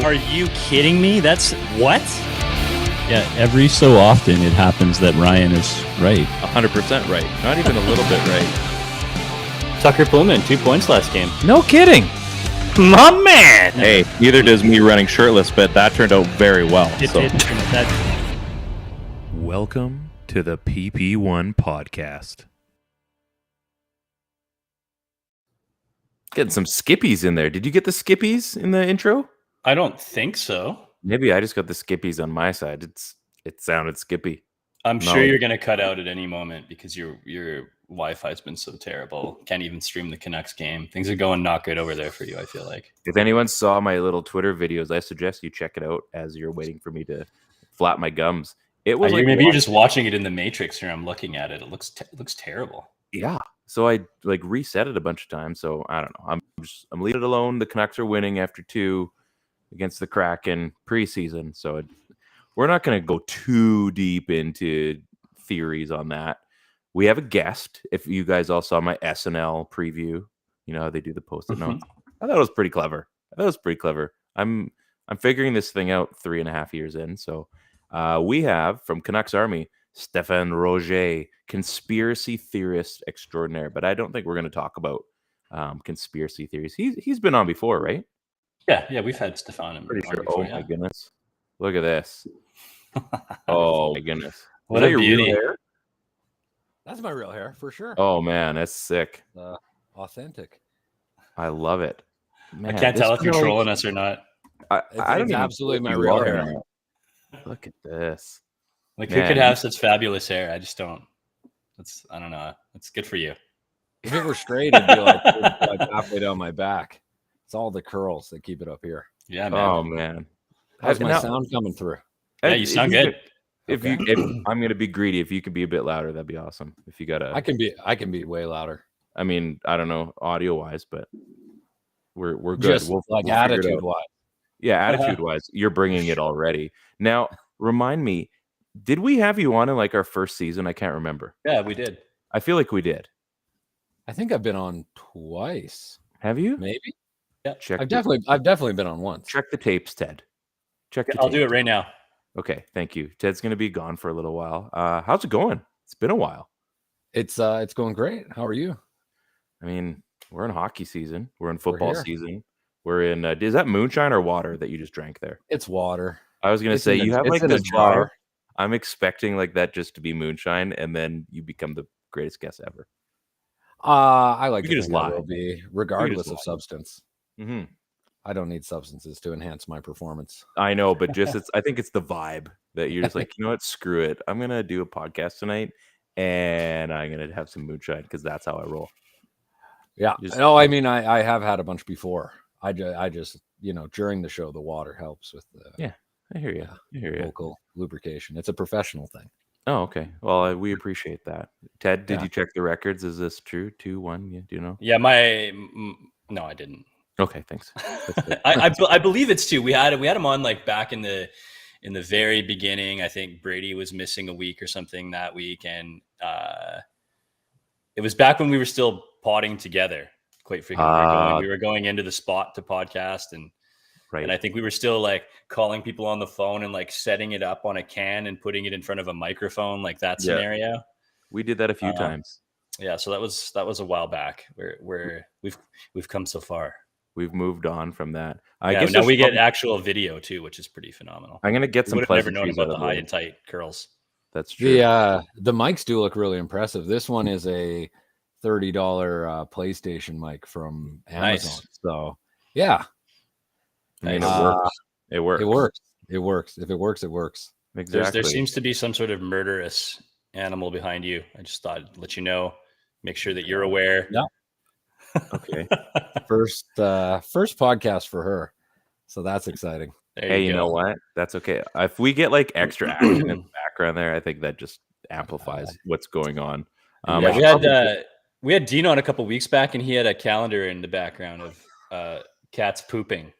Are you kidding me? That's what? Yeah, every so often it happens that Ryan is right. 100% right. Not even a little bit right. Tucker Pullman, 2 points last game. No kidding. My man! Hey, neither does me running shirtless, but that turned out very well. Welcome to the PP1 Podcast. Getting some skippies in there. Did you get the skippies in the intro? I don't think so. Maybe I just got the skippies on my side. It sounded skippy. I'm sure you're going to cut out at any moment because your Wi-Fi's been so terrible. Can't even stream the Canucks game. Things are going not good over there for you, I feel like. If anyone saw my little Twitter videos, I suggest you check it out as you're waiting for me to flap my gums. It was maybe you're just watching it in the Matrix here. I'm looking at it. It looks terrible. Yeah. So I reset it a bunch of times. So I don't know. I'm leaving it alone. The Canucks are winning after 2 against the Kraken preseason. So we're not going to go too deep into theories on that. We have a guest. If you guys all saw my SNL preview, you know how they do the post-it notes. I thought it was pretty clever. I'm figuring this thing out 3.5 years in. So we have from Canucks Army, Stephan Roget, conspiracy theorist extraordinaire. But I don't think we're going to talk about conspiracy theories. He's been on before, right? Yeah, we've had Stephan. I'm pretty sure. Before, my goodness, look at this. Oh my goodness, what a beauty! That's my real hair for sure. Oh man, that's sick. Authentic. I love it. Man, I can't tell if you're trolling us or not. I don't absolutely my real hair. Look at this. Like who could have such fabulous hair? I just don't. I don't know. It's good for you. If it were straight, it'd be like halfway down my back. It's all the curls that keep it up here. Yeah, man. Oh man. How's my sound coming through? Yeah, you sound good. If I'm gonna be greedy, if you could be a bit louder, that'd be awesome. If you got I can be way louder. I mean, I don't know audio wise, but we're good. Just we'll attitude wise. Yeah, attitude wise, you're bringing it already. Now, remind me, did we have you on in like our first season? I can't remember. Yeah, we did. I feel like we did. I think I've been on twice. Have you? Maybe. Yeah. I've definitely been on once. Check the tapes, Ted. I'll do it right now. Okay, thank you. Ted's gonna be gone for a little while. How's it going? It's been a while. It's going great. How are you? I mean, we're in hockey season. We're in football season. We're in. Is that moonshine or water that you just drank there? It's water. I was gonna say you have like this jar. I'm expecting like that just to be moonshine, and then you become the greatest guest ever. I like to think that will be regardless of substance. Mm-hmm. I don't need substances to enhance my performance. I know, but I think it's the vibe that you're just like, you know what, screw it. I'm gonna do a podcast tonight, and I'm gonna have some moonshine because that's how I roll. Yeah. No, I mean, I have had a bunch before. I just during the show, the water helps with the. Yeah, I hear you. Vocal lubrication. It's a professional thing. Oh, okay. Well, we appreciate that. Ted, did you check the records? Is this true? 2-1? Yeah, do you know? Yeah, no, I didn't. Okay, thanks. I believe it's 2. We had him on like back in the very beginning. I think Brady was missing a week or something that week, and it was back when we were still potting together. Quite frequently, we were going into the spot to podcast, and I think we were still like calling people on the phone and like setting it up on a can and putting it in front of a microphone, like that scenario. We did that a few times. Yeah, so that was a while back. Where we've come so far. We've moved on from that. I guess now we get actual video too, which is pretty phenomenal. I'm gonna get some. Would have never known about the high and tight curls. That's true. The mics do look really impressive. This one is a $30 PlayStation mic from Amazon. Nice. So yeah, I mean, it works. It works. If it works, it works. Exactly. There seems to be some sort of murderous animal behind you. I just thought I'd let you know. Make sure that you're aware. Yeah. Okay. First podcast for her, so that's exciting. Hey, you know what? That's okay. If we get like extra action in the background there, I think that just amplifies what's going on. We had Dean on a couple weeks back, and he had a calendar in the background of cats pooping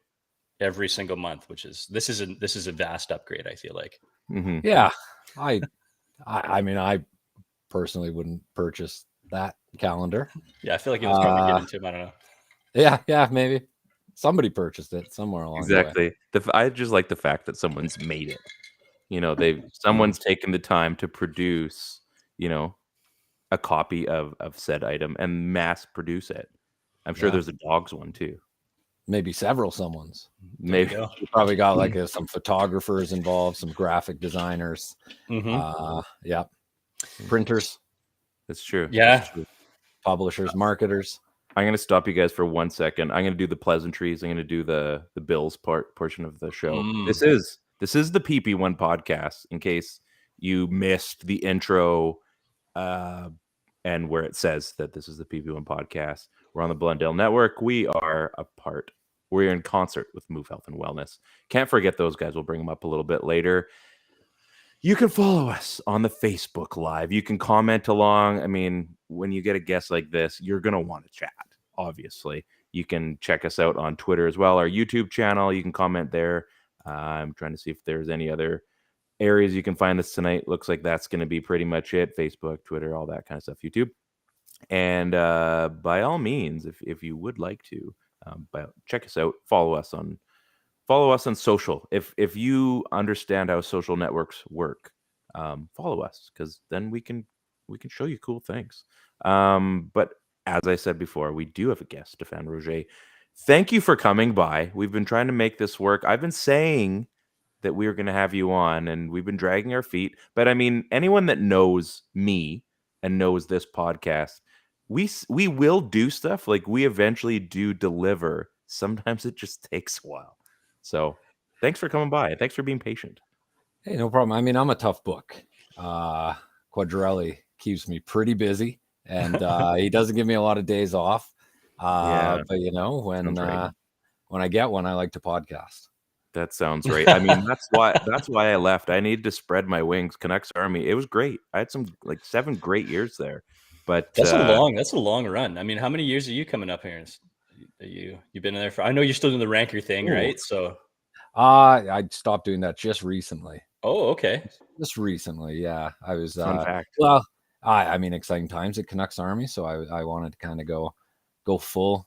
every single month, which is this is a vast upgrade. I feel like. Mm-hmm. Yeah, I mean, I personally wouldn't purchase that calendar. Yeah, I feel like it was probably given to him. I don't know. Yeah, maybe. Somebody purchased it somewhere along the way. Exactly. I just like the fact that someone's made it. Someone's taken the time to produce, a copy of said item and mass produce it. I'm sure there's a dog's one too. Maybe several someone's. Maybe You probably got like some photographers involved, some graphic designers. Printers. That's true. Yeah. That's true. Publishers, marketers. I'm going to stop you guys for 1 second. I'm going to do the pleasantries. I'm going to do the Bills portion of the show. This is the PP1 podcast. In case you missed the intro, and where it says that this is the PP1 podcast, we're on the Blundell Network. We're in concert with Move Health and Wellness. Can't forget those guys. We'll bring them up a little bit later. You can follow us on the Facebook Live. You can comment along. I mean, when you get a guest like this, you're going to want to chat, obviously. You can check us out on Twitter as well, our YouTube channel. You can comment there. I'm trying to see if there's any other areas you can find us tonight. Looks like that's going to be pretty much it. Facebook, Twitter, all that kind of stuff, YouTube. And by all means, if you would like to, check us out. Follow us on social. If you understand how social networks work, follow us, because then we can show you cool things. But as I said before, we do have a guest, Stephan Roget. Thank you for coming by. We've been trying to make this work. I've been saying that we were going to have you on, and we've been dragging our feet. But I mean, anyone that knows me and knows this podcast, we will do stuff. Like, we eventually do deliver. Sometimes it just takes a while. So thanks for coming by. Thanks for being patient. Hey, no problem. I mean, I'm a tough book. Quadrelli keeps me pretty busy, and he doesn't give me a lot of days off. But when I get one, I like to podcast. That sounds right. I mean, that's why I left. I needed to spread my wings. Canucks Army. It was great. I had some 7 great years there. But that's a long run. I mean, how many years are you coming up here? You've been in there for, I know you're still doing the ranker thing, right? So I stopped doing that just recently. Oh, okay. Just recently, yeah. I was fun fact. Well, I mean, exciting times at Canucks Army, so I wanted to kind of go full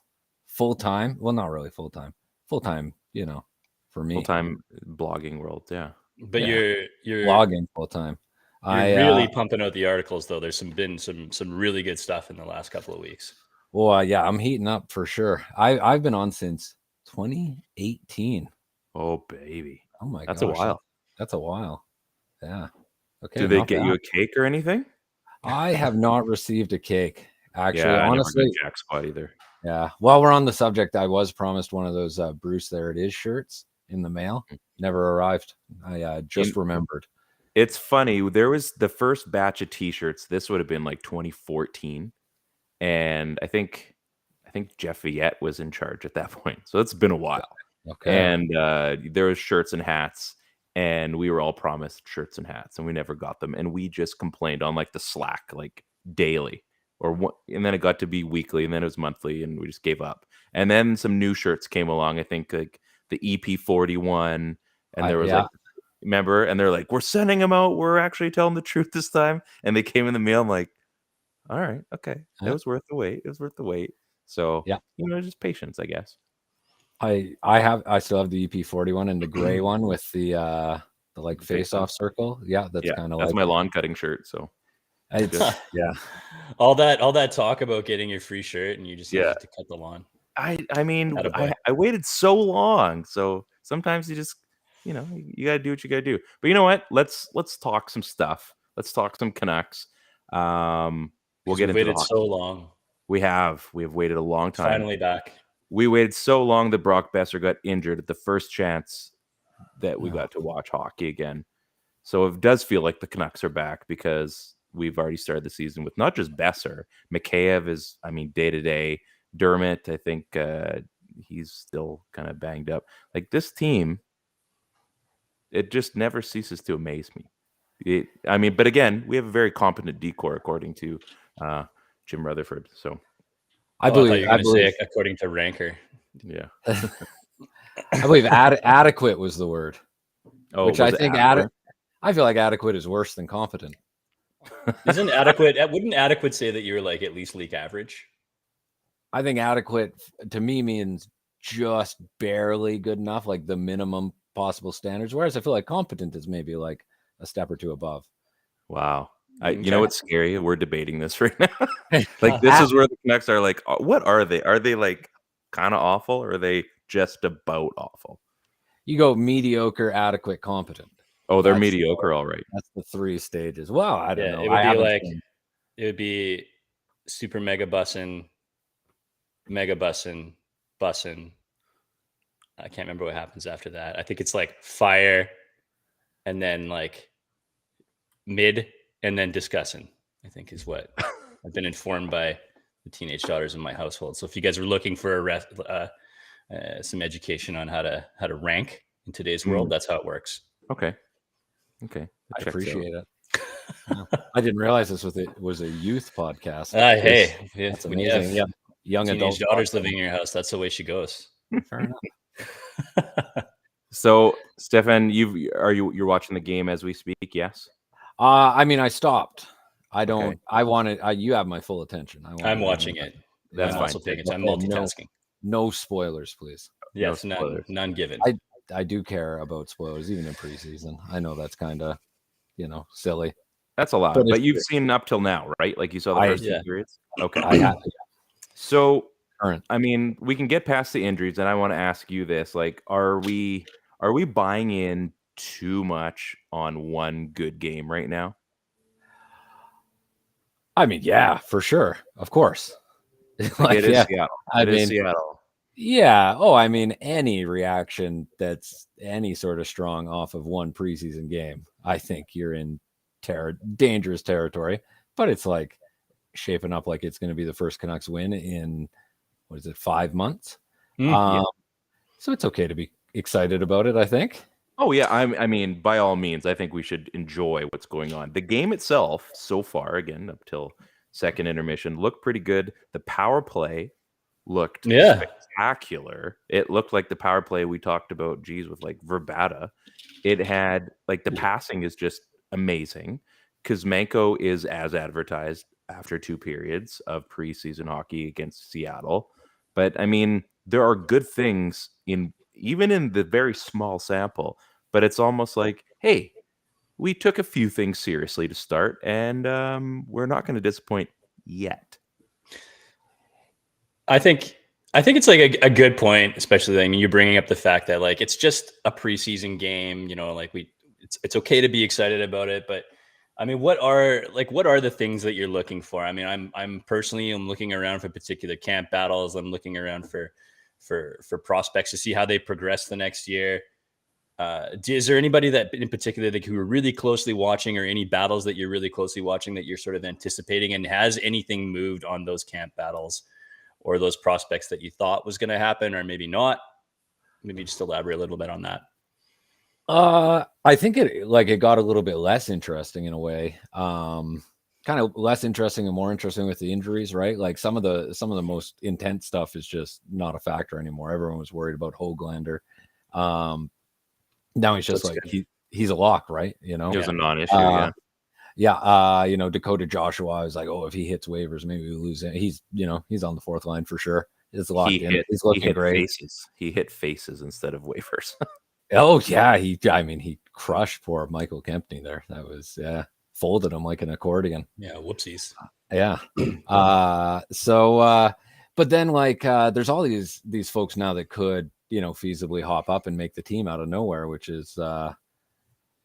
time. Well, not really full time, for me. Full time blogging world, yeah. But you're blogging full time. You're really pumping out the articles, though. There's been some really good stuff in the last couple of weeks. Well, yeah, I'm heating up for sure. I've been on since 2018. Oh, baby. Oh my god. That's a while. That's a while. Yeah. Okay. Do they get you a cake or anything? I have not received a cake. Actually, yeah, honestly, I never got Jack Spot either. Yeah. While we're on the subject, I was promised one of those Bruce There It Is shirts in the mail. Never arrived. I just remembered. It's funny. There was the first batch of T-shirts. This would have been like 2014. And I think Jeff Viette was in charge at that point. So it's been a while. Okay. And there was shirts and hats, and we were all promised shirts and hats, and we never got them. And we just complained on like the Slack, like daily, and then it got to be weekly, and then it was monthly, and we just gave up. And then some new shirts came along. I think like the EP41, and there was remember? And they're like, we're sending them out. We're actually telling the truth this time. And they came in the mail. I'm like, all right, okay. It was worth the wait. It was worth the wait. So, just patience, I guess. I still have the EP41 and the gray one with the like face-off circle. Yeah, that's kind of that's like my lawn cutting shirt. So, all that talk about getting your free shirt, and you just have to cut the lawn. I mean, I waited so long. So sometimes you just, you got to do what you got to do. But you know what? Let's talk some stuff. Let's talk some Canucks. We'll get into waited so long. We have waited a long time. Finally back. We waited so long that Brock Besser got injured at the first chance that we got to watch hockey again. So it does feel like the Canucks are back, because we've already started the season with not just Besser. Mikheyev is, day to day. Dermott, I think he's still kind of banged up. Like, this team, it just never ceases to amaze me. But again, we have a very competent decor, according to Jim Rutherford. So I believe say according to Ranker. Yeah. I believe adequate was the word. Oh, which I think I feel like adequate is worse than competent. Isn't adequate? Wouldn't adequate say that you're like at least league average? I think adequate to me means just barely good enough, like the minimum possible standards. Whereas I feel like competent is maybe like a step or two above. Wow. Okay. You know what's scary? We're debating this right now. Like, this is where the Canucks are like, what are they? Are they like kind of awful, or are they just about awful? You go mediocre, adequate, competent. Oh, they're mediocre, all right. That's the 3 stages. Well, I don't know. It would be like it would be super mega bussin', bussin'. I can't remember what happens after that. I think it's like fire, and then like mid, and then discussing, I think is what I've been informed by the teenage daughters in my household. So if you guys are looking for some education on how to rank in today's world, that's how it works. Okay. I appreciate it. I didn't realize this was a youth podcast. Hey, that's when you have young teenage adult daughters living in your house, that's the way she goes. Fair enough. So, Stephan, you're watching the game as we speak? Yes. I mean, I stopped. I don't. Okay. I wanted. You have my full attention. I'm watching it. That's I'm fine. also paying attention. I'm multitasking. No spoilers, please. Yes, No spoilers. none given. I do care about spoilers, even in preseason. I know that's kind of, silly. That's a lot, but you've seen up till now, right? Like you saw the first 2 periods. Okay. I have. So, Current. I mean, we can get past the injuries, and I want to ask you this: like, are we buying in too much on one good game right now? I mean, yeah, for sure, of course. Like, it is Seattle. It is Seattle. Yeah. Oh, I mean, any reaction that's any sort of strong off of one preseason game, I think you're in dangerous territory. But it's like shaping up like it's going to be the first Canucks win in 5 months. So it's okay to be excited about it, I think. Oh yeah, I mean, by all means, I think we should enjoy what's going on. The game itself, so far, again up till second intermission, looked pretty good. The power play looked spectacular. It looked like the power play we talked about, with like Verbata. It had like the passing is just amazing. Kuzmenko is as advertised after 2 periods of preseason hockey against Seattle. But I mean, there are good things even in the very small sample, but it's almost like, hey, we took a few things seriously to start, and we're not going to disappoint yet. I think it's like a good point, especially, I mean, you're bringing up the fact that like it's just a preseason game, like it's okay to be excited about it, but I mean, what are the things that you're looking for? I mean, I'm personally looking around for particular camp battles. I'm looking around for prospects to see how they progress the next year. Is there anybody that in particular who you're really closely watching, or any battles that you're really closely watching that you're sort of anticipating, and has anything moved on those camp battles or those prospects that you thought was going to happen, or maybe not? Maybe just elaborate a little bit on that. I think it got a little bit less interesting in a way. Kind of less interesting and more interesting with the injuries, right? Like some of the most intense stuff is just not a factor anymore. Everyone was worried about Höglander. Now he's just he's a lock, right? It was a non-issue. Dakota Joshua, I was like, oh, if he hits waivers, maybe we lose it. He's on the 4th line for sure. It's locked in. He's looking great. He hit faces instead of waivers. Oh yeah, he crushed poor Michael Kempney there. That was folded him like an accordion. Yeah, whoopsies. Yeah. But then there's all these folks now that could feasibly hop up and make the team out of nowhere, which is kind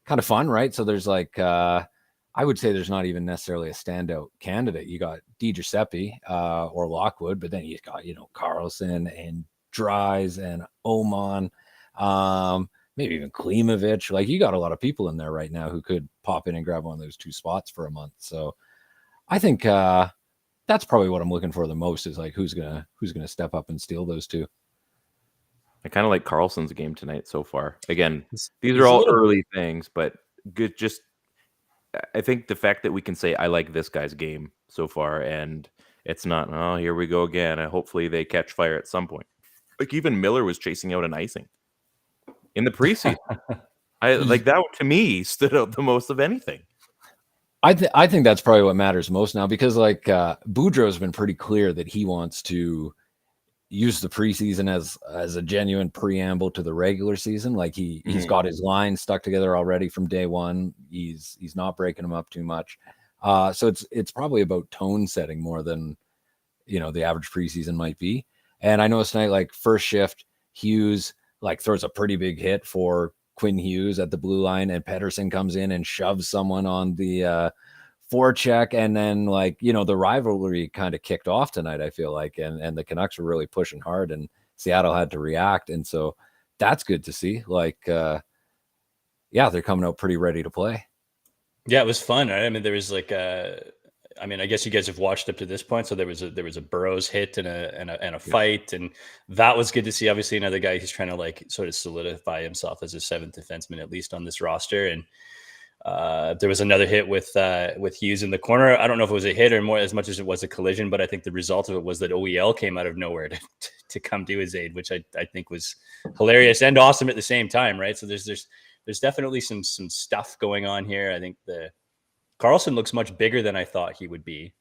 of fun, right? So there's I would say there's not even necessarily a standout candidate. You got DiGiuseppe or Lockwood, but then you got Carlson and Dries and Oman. Maybe even Klimovich. Like, you got a lot of people in there right now who could pop in and grab one of those 2 spots for a month. So I think that's probably what I'm looking for the most, is like who's gonna step up and steal those 2. I kind of like Carlson's game tonight so far. Again, these are all early things, but good. Just I think the fact that we can say I like this guy's game so far, and it's not, oh, here we go again, and hopefully they catch fire at some point. Like, even Miller was chasing out an icing in the preseason. I like that, to me, stood out the most of anything. I think that's probably what matters most now, because Boudreau's been pretty clear that he wants to use the preseason as a genuine preamble to the regular season. Like he's got his line stuck together already from day one. He's not breaking them up too much. So it's probably about tone setting more than, the average preseason might be. And I noticed tonight, like first shift, Hughes like throws a pretty big hit for Quinn Hughes at the blue line, and Pettersson comes in and shoves someone on the forecheck, and then the rivalry kind of kicked off tonight, I feel like, and the Canucks were really pushing hard, and Seattle had to react, and so that's good to see. They're coming out pretty ready to play. Yeah, it was fun, right? I mean, there was I guess you guys have watched up to this point, so there was a Burrows hit and a fight, and that was good to see. Obviously, another guy who's trying to sort of solidify himself as a seventh defenseman, at least on this roster, and there was another hit with Hughes in the corner. I don't know if it was a hit or more as much as it was a collision, but I think the result of it was that OEL came out of nowhere to come to his aid, which I think was hilarious and awesome at the same time, right? So there's definitely some stuff going on here. I think the Karlsson looks much bigger than I thought he would be,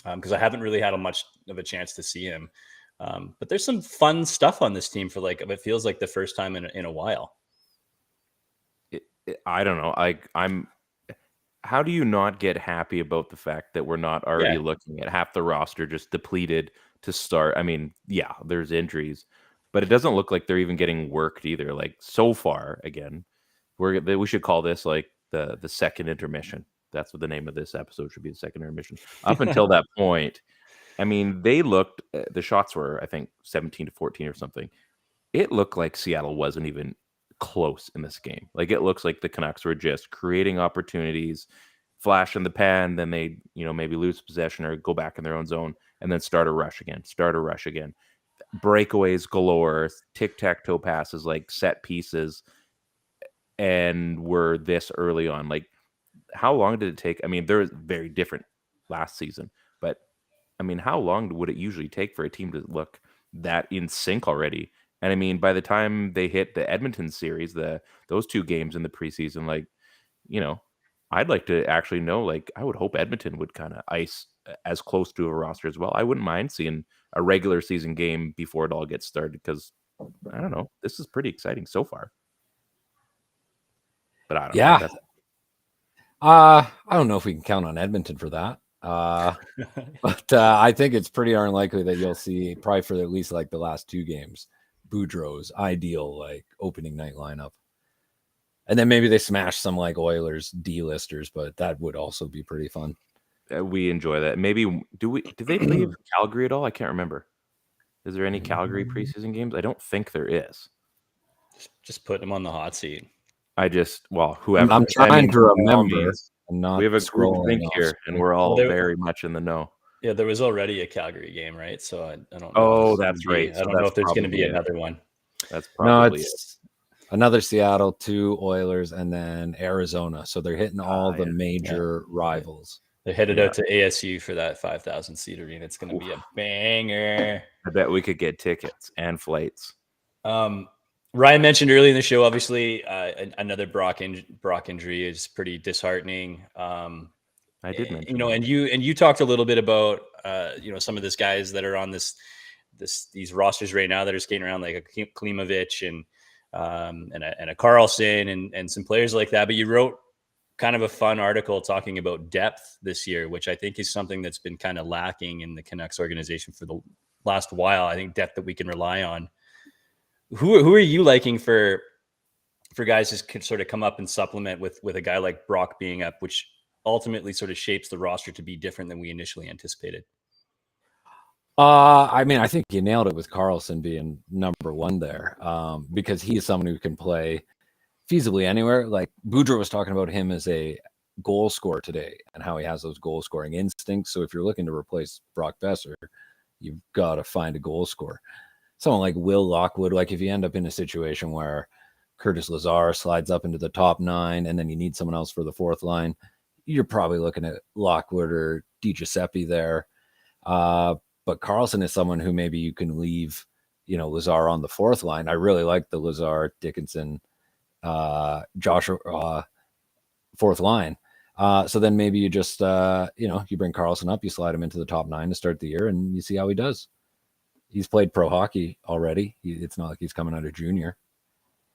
because I haven't really had much of a chance to see him. But there's some fun stuff on this team for it feels like the first time in a while. I don't know. I'm. How do you not get happy about the fact that we're not already looking at half the roster just depleted to start? I mean, yeah, there's injuries, but it doesn't look like they're even getting worked either. Like so far, again, we should call this the second intermission. That's what the name of this episode should be, the second intermission. Up until that point, I mean, they looked. The shots were, I think, 17-14 or something. It looked like Seattle wasn't even close in this game. Like it looks like the Canucks were just creating opportunities, flash in the pan, then they maybe lose possession or go back in their own zone, and then start a rush again, breakaways galore, tic-tac-toe passes, like set pieces, and we're this early on. Like how long did it take? I mean, they're very different last season, but I mean, how long would it usually take for a team to look that in sync already? And I mean, by the time they hit the Edmonton series, those two games in the preseason, I'd like to actually know, I would hope Edmonton would kind of ice as close to a roster as well. I wouldn't mind seeing a regular season game before it all gets started, because I don't know, this is pretty exciting so far. But I don't know. I don't know if we can count on Edmonton for that. But I think it's pretty unlikely that you'll see, probably for at least the last two games, Boudreau's ideal opening night lineup, and then maybe they smash some Oilers D-listers, but that would also be pretty fun. We enjoy that. Maybe do they play Calgary at all? I can't remember. Is there any Calgary preseason games? I don't think there is. Just putting them on the hot seat. Whoever. I'm trying to remember. We have a group think here, and we're all very much in the know. Yeah, there was already a Calgary game, right? So I don't know. Oh, that's right. I don't know if there's going to be another one. That's probably another Seattle, 2 Oilers, and then Arizona. So they're hitting all the major rivals. They're headed out to ASU for that 5,000 seat arena. It's going to be a banger. I bet we could get tickets and flights. Ryan mentioned early in the show, obviously, another Brock injury is pretty disheartening. I did mention, and you talked a little bit about, some of these guys that are on these rosters right now that are skating around, like a Klimovich and a Karlsson and some players like that. But you wrote kind of a fun article talking about depth this year, which I think is something that's been kind of lacking in the Canucks organization for the last while. I think depth that we can rely on. Who are you liking for guys who can sort of come up and supplement with a guy like Brock being up, which ultimately sort of shapes the roster to be different than we initially anticipated? I mean, I think you nailed it with Karlsson being number one there, because he is someone who can play feasibly anywhere. Like Boudreau was talking about him as a goal scorer today and how he has those goal scoring instincts. So if you're looking to replace Brock Besser, you've got to find a goal scorer. Someone like Will Lockwood, like if you end up in a situation where Curtis Lazar slides up into the top 9 and then you need someone else for the fourth line, you're probably looking at Lockwood or DiGiuseppe there. But Karlsson is someone who maybe you can leave, Lazar on the fourth line. I really like the Lazar, Dickinson, Joshua fourth line. So then maybe you just, you bring Karlsson up, you slide him into the top 9 to start the year, and you see how he does. he's played pro hockey already. It's not like he's coming out of junior.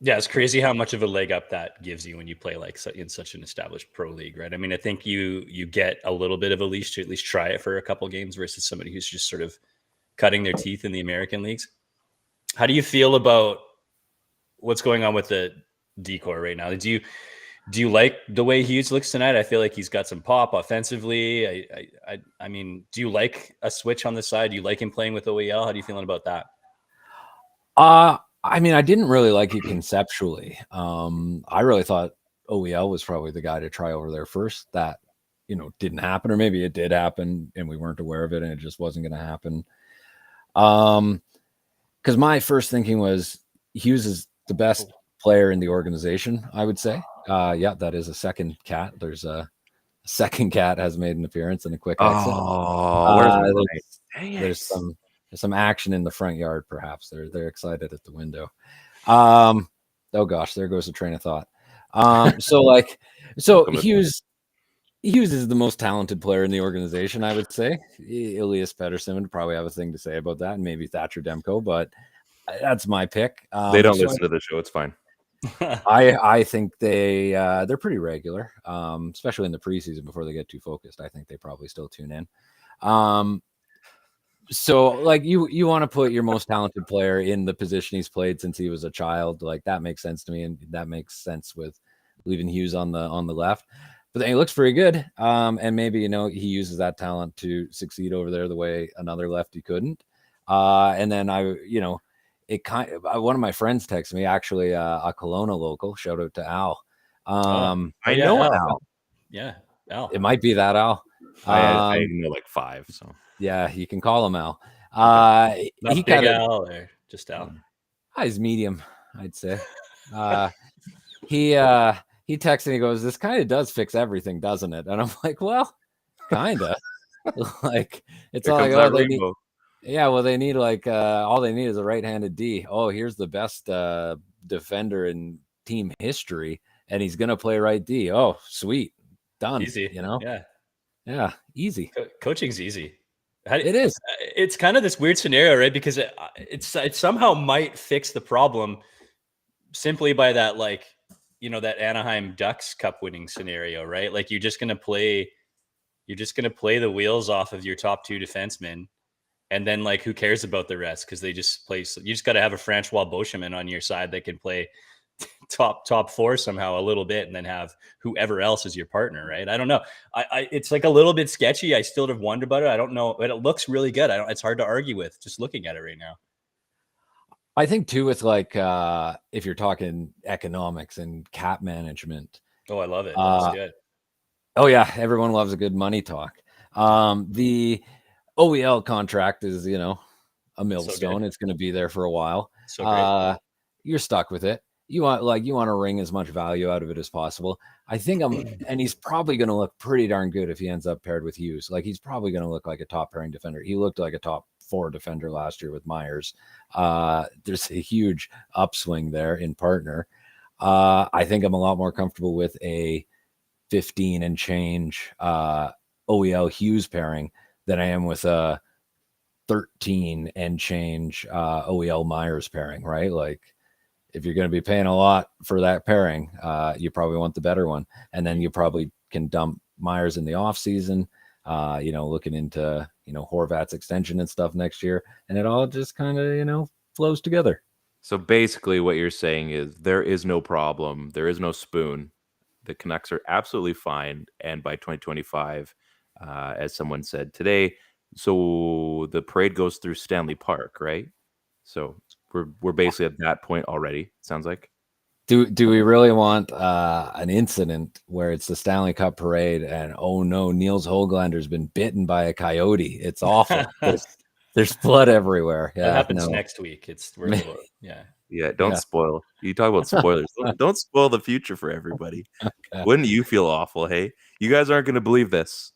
Yeah, it's crazy how much of a leg up that gives you when you play like in such an established pro league, right? I mean, I think you get a little bit of a leash to at least try it for a couple games versus somebody who's just sort of cutting their teeth in the American leagues. How do you feel about what's going on with the decor right now? Do you like the way Hughes looks tonight? I feel like he's got some pop offensively. I mean, do you like a switch on the side? Do you like him playing with OEL? How are you feeling about that? I mean, I didn't really like it conceptually. I really thought OEL was probably the guy to try over there first. That, didn't happen, or maybe it did happen and we weren't aware of it and it just wasn't going to happen. Because my first thinking was Hughes is the best player in the organization, I would say. Yeah, that is a second cat. There's a second cat has made an appearance and a quick exit. There's some action in the front yard, perhaps. They're excited at the window. Oh gosh, there goes a train of thought. So Hughes is the most talented player in the organization, I would say. Elias Pettersson would probably have a thing to say about that, and maybe Thatcher Demko, but that's my pick. They don't listen to the show. It's fine. I think they're pretty regular, especially in the preseason before they get too focused. I think they probably still tune in. So like you want to put your most talented player in the position he's played since he was a child. Like that makes sense to me, and that makes sense with leaving Hughes on the left. But then he looks pretty good, and maybe he uses that talent to succeed over there the way another lefty couldn't. And then one of my friends texted me, actually a Kelowna local. Shout out to Al. I know Al. Yeah, Al. It might be that Al. I know like 5, so. Yeah, you can call him Al. He big Al or just Al? He's medium, I'd say. He texted me, he goes, "This kind of does fix everything, doesn't it?" And I'm like, well, kind of. Like, it's all like, they need, they need like, all they need is a right-handed D. Oh, here's the best defender in team history, and he's going to play right D. Oh, sweet. Done. Easy. Yeah, easy. Coaching's easy. It is. It's kind of this weird scenario, right? Because it somehow might fix the problem simply by that, like, that Anaheim Ducks Cup winning scenario, right? Like you're just going to play the wheels off of your top 2 defensemen. And then like, who cares about the rest? Cause they just play. You just got to have a Francois Beauchemin on your side that can play top 4 somehow a little bit, and then have whoever else is your partner, right? I don't know. It's like a little bit sketchy. I still have wondered about it. I don't know, but it looks really good. It's hard to argue with just looking at it right now. I think too, with like, if you're talking economics and cap management. Oh, I love it. That's good. Oh yeah. Everyone loves a good money talk. The OEL contract is, a millstone. So it's going to be there for a while. So you're stuck with it. You want to wring as much value out of it as possible. I think and he's probably going to look pretty darn good if he ends up paired with Hughes. Like he's probably going to look like a top pairing defender. He looked like a top 4 defender last year with Myers. There's a huge upswing there in partner. I think I'm a lot more comfortable with a 15 and change OEL Hughes pairing than I am with a 13 and change OEL Myers pairing, right? Like if you're going to be paying a lot for that pairing, you probably want the better one. And then you probably can dump Myers in the off season, looking into, Horvat's extension and stuff next year. And it all just kind of, flows together. So basically what you're saying is there is no problem. There is no spoon. The Canucks are absolutely fine. And by 2025, as someone said today, so the parade goes through Stanley Park, right? So we're basically at that point already, sounds like. Do we really want an incident where it's the Stanley Cup parade and, oh no, Niels Höglander's been bitten by a coyote? It's awful. There's blood everywhere. Yeah, that happens next week. Don't spoil. You talk about spoilers. Don't spoil the future for everybody. Okay. Wouldn't you feel awful? Hey, you guys aren't going to believe this.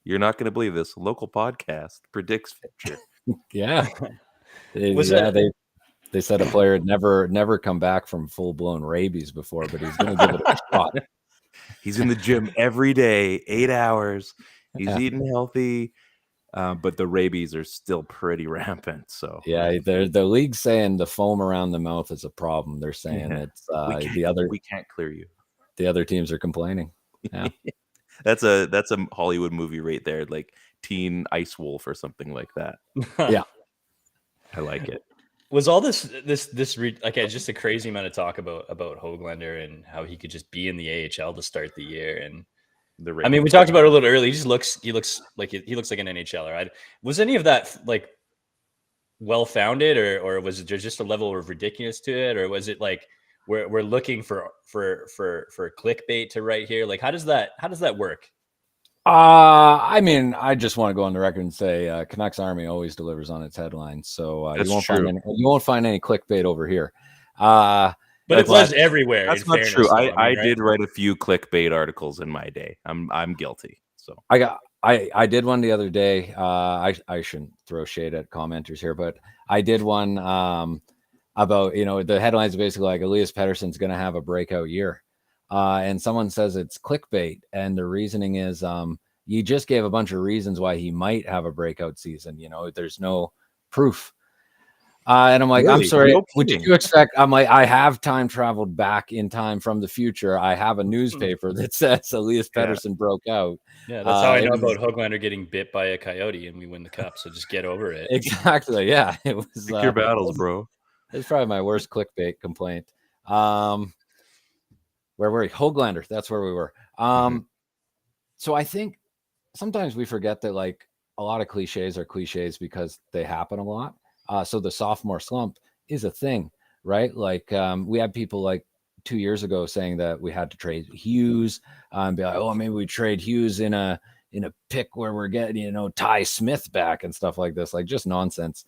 You're not going to believe this. Local podcast predicts future. Yeah. They said a player had never come back from full-blown rabies before, but he's going to give it a shot. He's in the gym every day, 8 hours. He's eating healthy. but the rabies are still pretty rampant. So Yeah, the league's saying the foam around the mouth is a problem. They're saying it's we can't clear you. The other teams are complaining. Yeah. That's a Hollywood movie right there, like Teen Ice Wolf or something like that. Yeah. I like it. Was all this just a crazy amount of talk about Höglander and how he could just be in the AHL to start the year? And I mean, we talked about it a little early. He looks like an NHLer. Right? Was any of that like well founded, or was there just a level of ridiculous to it, or was it like we're looking for clickbait to write here? Like, how does that work? I mean, I just want to go on the record and say Canucks Army always delivers on its headlines, so you won't find any clickbait over here. But it was everywhere. That's not true. I did write a few clickbait articles in my day. I'm guilty. So I did one the other day. I shouldn't throw shade at commenters here, but I did one about, the headlines are basically like Elias Pettersson's going to have a breakout year. And someone says it's clickbait. And the reasoning is you just gave a bunch of reasons why he might have a breakout season. There's no proof. And I'm like, really? I'm sorry. What did you expect? I'm like, I have time traveled back in time from the future. I have a newspaper that says Elias Pettersson broke out. Yeah, that's how I know about Höglander getting bit by a coyote and we win the cup. So just get over it. Exactly. Yeah. It was pick your battles, bro. It's probably my worst clickbait complaint. Where were we? Höglander. That's where we were. So I think sometimes we forget that like a lot of cliches are cliches because they happen a lot. So the sophomore slump is a thing, right? Like we had people like 2 years ago saying that we had to trade Hughes, be like, oh, maybe we trade Hughes in a pick where we're getting, Ty Smith back and stuff like this, like just nonsense.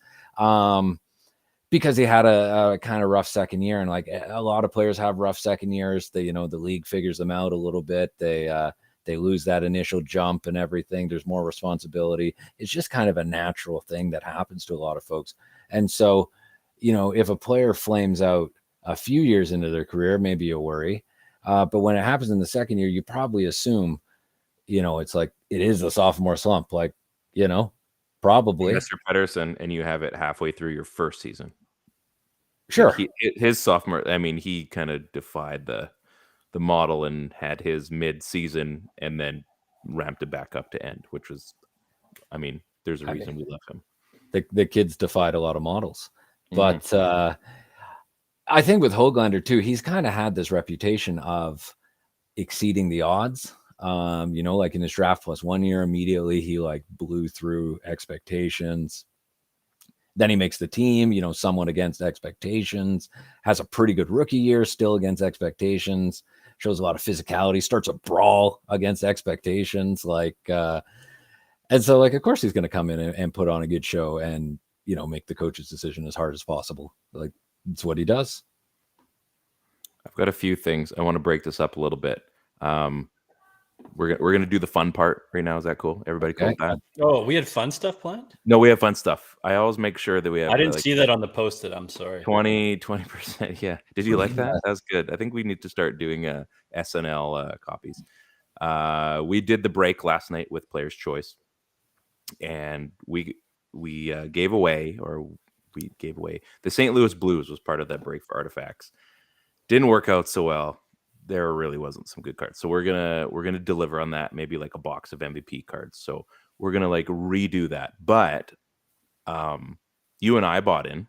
Because he had a kind of rough second year, and like a lot of players have rough second years. They, the league figures them out a little bit. They lose that initial jump and everything. There's more responsibility. It's just kind of a natural thing that happens to a lot of folks. And so, if a player flames out a few years into their career, maybe you worry. But when it happens in the second year, you probably assume, it's like it is a sophomore slump, like, probably. Mr. Pettersson, and you have it halfway through your first season. Sure. His sophomore, I mean, he kind of defied the model and had his mid-season and then ramped it back up to end, which was, I mean, there's a reason we left him. The kids defied a lot of models. But I think with Höglander too, he's kind of had this reputation of exceeding the odds. Like in his draft plus 1 year, immediately he like blew through expectations. Then he makes the team, somewhat against expectations, has a pretty good rookie year, still against expectations, shows a lot of physicality, starts a brawl against expectations. And so like, of course he's going to come in and put on a good show and, make the coach's decision as hard as possible. Like it's what he does. I've got a few things. I want to break this up a little bit. We're gonna do the fun part right now. Is that cool? Everybody cool with that? Oh, we had fun stuff planned? No, we have fun stuff. I always make sure that we have. I didn't see that on the post-it. I'm sorry. 20%. Yeah. Did you like that? That was good. I think we need to start doing SNL copies. We did the break last night with Player's Choice, and we gave away the St. Louis Blues was part of that break for Artifacts. Didn't work out so well. There really wasn't some good cards. So we're gonna deliver on that, maybe like a box of MVP cards. So we're gonna like redo that. But you and I bought in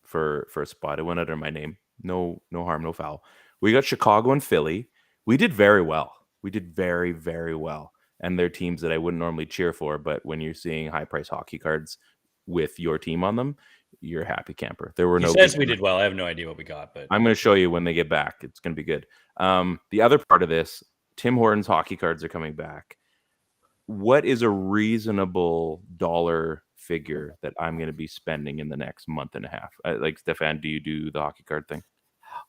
for a spot. It went under my name. No harm, no foul. We got Chicago and Philly. We did very well. We did very, very well. And they're teams that I wouldn't normally cheer for, but when you're seeing high price hockey cards with your team on them, you're a happy camper. There were no. He says we did well. I have no idea what we got, but I'm going to show you when they get back. It's going to be good. The other part of this, Tim Hortons hockey cards are coming back. What is a reasonable dollar figure that I'm going to be spending in the next month and a half? Like Stephan, do you do the hockey card thing?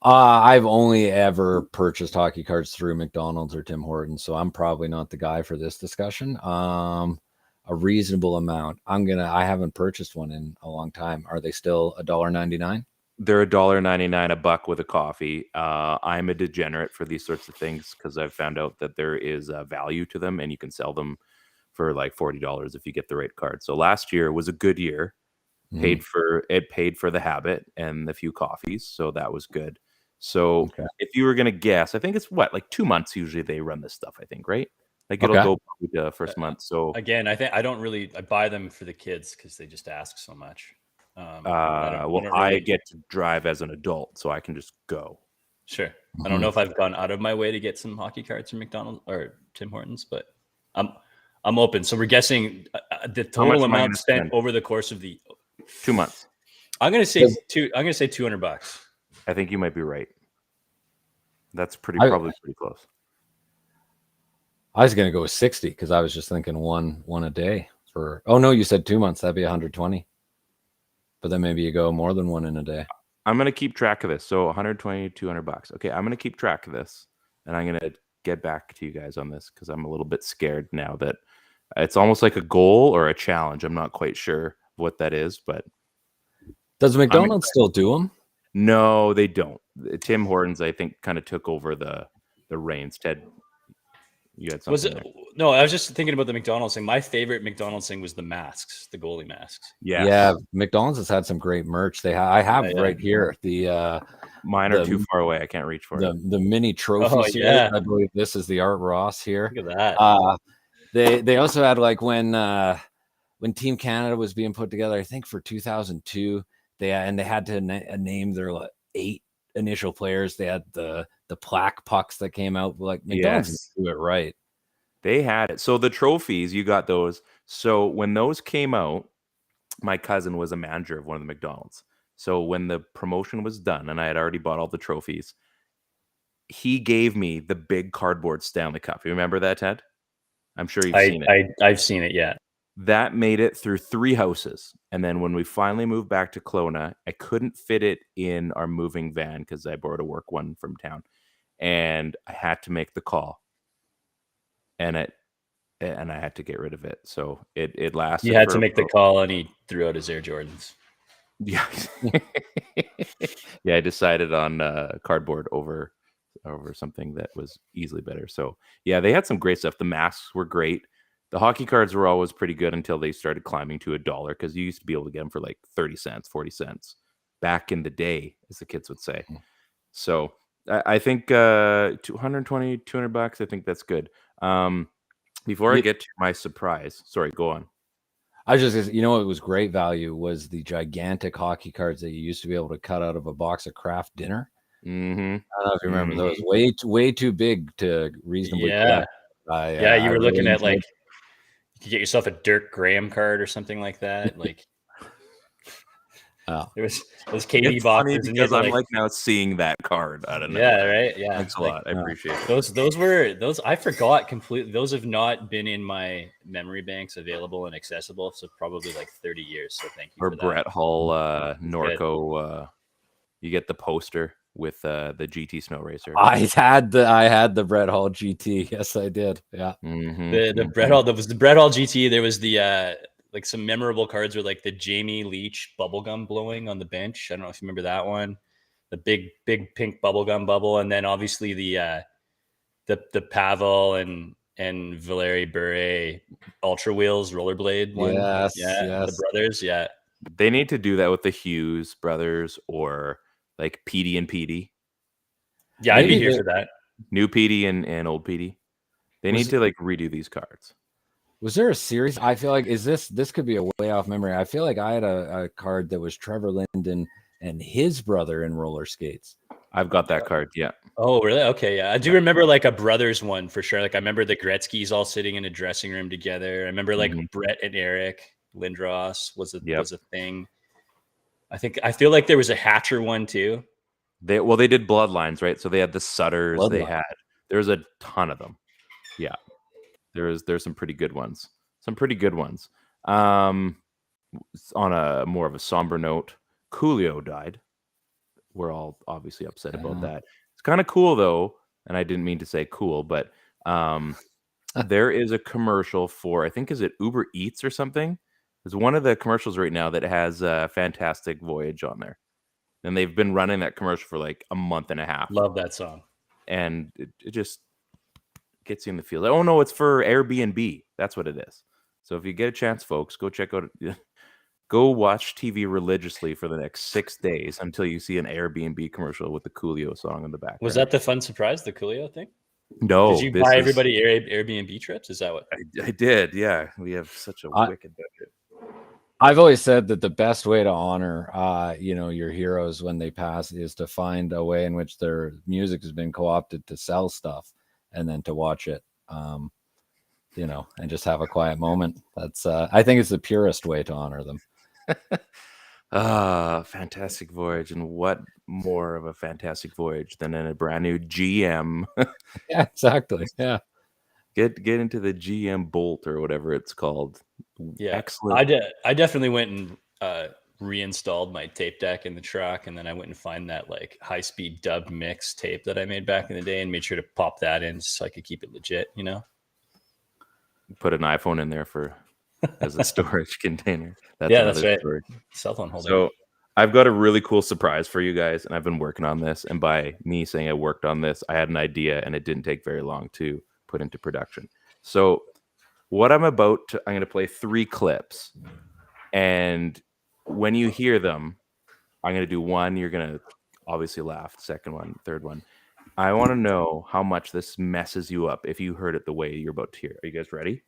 I've only ever purchased hockey cards through McDonald's or Tim Hortons, so I'm probably not the guy for this discussion. A reasonable amount. I haven't purchased one in a long time. Are they still $1.99? They're $1.99 a buck with a coffee. I'm a degenerate for these sorts of things because I've found out that there is value to them and you can sell them for like $40 if you get the right card. So last year was a good year. Mhm. Paid for the habit and the few coffees, so that was good. So if you were gonna guess, I think it's like 2 months usually they run this stuff. I think, right? Like it'll go probably the first month. So again, I buy them for the kids because they just ask so much. I get to drive as an adult, so I can just go. Sure. I don't know if I've gone out of my way to get some hockey cards from McDonald's or Tim Hortons, but I'm open. So we're guessing the total amount spent over the course of the 2 months. I'm gonna say $200. I think you might be right. That's probably pretty close. I was gonna go with 60 because I was just thinking one a day for. Oh no, you said 2 months. That'd be 120. But then maybe you go more than one in a day. I'm gonna keep track of this. So 120, $200. Okay, I'm gonna keep track of this, and I'm gonna get back to you guys on this because I'm a little bit scared now that it's almost like a goal or a challenge. I'm not quite sure what that is, but does McDonald's still do them? No, they don't. Tim Hortons, I think, kind of took over the reins. Ted, you had something. No, I was just thinking about the McDonald's thing. My favorite McDonald's thing was the masks, the goalie masks. Yeah. McDonald's has had some great merch. I have right here the. Mine are too far away. I can't reach for it. The mini trophies. Oh, yeah. I believe this is the Art Ross here. Look at that. They also had like when Team Canada was being put together, I think for 2002, they had to name their 8 initial players. They had the plaque pucks that came out. Like McDonald's do it right. They had it. So the trophies, you got those. So when those came out, my cousin was a manager of one of the McDonald's. So when the promotion was done and I had already bought all the trophies, he gave me the big cardboard Stanley Cup. You remember that, Ted? I'm sure you've seen it. I've seen it, yeah. That made it through 3 houses. And then when we finally moved back to Kelowna, I couldn't fit it in our moving van because I borrowed a work one from town. And I had to make the call. And I had to get rid of it. So it lasted. You had to make the call and he threw out his Air Jordans. Yeah. Yeah, I decided on cardboard over something that was easily better. So yeah, they had some great stuff. The masks were great. The hockey cards were always pretty good until they started climbing to $1 because you used to be able to get them for like 30 cents, 40 cents back in the day, as the kids would say. So I think $220, $200, I think that's good. Before I get to my surprise, sorry, go on. I was just, what was great value was the gigantic hockey cards that you used to be able to cut out of a box of Kraft Dinner. Mm-hmm. I don't know if you remember those. Way too big to reasonably collect. You were looking at like you could get yourself a Dirk Graham card or something like that. Like there was those KD boxes, because I'm like now seeing that card. I don't know. Yeah, right. Yeah, thanks a lot. I appreciate it. Those I forgot completely. Those have not been in my memory banks available and accessible. So probably like 30 years. So thank you. Or for that. Brett Hull, Norco. You get the poster with the GT Snow Racer. I had the Brett Hull GT. Yes, I did. Yeah. Mm-hmm. The Brett Hull. There was the Brett Hull GT. There was the like some memorable cards were like the Jamie Leach bubblegum blowing on the bench. I don't know if you remember that one. The big pink bubblegum bubble, and then obviously the Pavel and Valeri Bure Ultra Wheels rollerblade one. Yes, the brothers. Yeah, they need to do that with the Hughes brothers or like Petey and Petey. Yeah, I'd be here for that. New Petey and old Petey. They need to like redo these cards. Was there a series? I feel like this could be a way off memory. I feel like I had a card that was Trevor Linden and his brother in roller skates. I've got that card. Yeah. Oh, really? Okay. Yeah. I do remember like a brothers one for sure. Like I remember the Gretzkys all sitting in a dressing room together. I remember like Brett and Eric Lindros was a thing. I feel like there was a Hatcher one too. They did Bloodlines, right? So they had the Sutters. There's a ton of them. Yeah. There's some pretty good ones. On a more of a somber note, Coolio died. We're all obviously upset about that. It's kind of cool though, and I didn't mean to say cool, but there is a commercial for, I think, is it Uber Eats or something? There's one of the commercials right now that has a Fantastic Voyage on there. And they've been running that commercial for like a month and a half. Love that song. And it just gets you in the field. Oh no, it's for Airbnb. That's what it is. So if you get a chance, folks, go check out. Go watch TV religiously for the next 6 days until you see an Airbnb commercial with the Coolio song in the background. Was that the fun surprise, the Coolio thing? No. Did you buy everybody Airbnb trips? Is that what? I did, yeah. We have such a wicked budget. I've always said that the best way to honor, your heroes when they pass is to find a way in which their music has been co-opted to sell stuff, and then to watch it, and just have a quiet moment. That's, I think it's the purest way to honor them. Fantastic voyage. And what more of a fantastic voyage than in a brand new GM? Yeah, exactly. Yeah. Get into the GM Bolt or whatever it's called. Yeah. Excellent. I definitely went and reinstalled my tape deck in the truck, and then I went and find that like high-speed dub mix tape that I made back in the day and made sure to pop that in so I could keep it legit, Put an iPhone in there as a storage container. That's right. Story. Cell phone holder. So I've got a really cool surprise for you guys, and I've been working on this. And by me saying I worked on this, I had an idea, and it didn't take very long to put into production. So what I'm going to play 3 clips, and when you hear them, I'm going to do one. You're going to obviously laugh. Second one, third one. I want to know how much this messes you up if you heard it the way you're about to hear. Are you guys ready?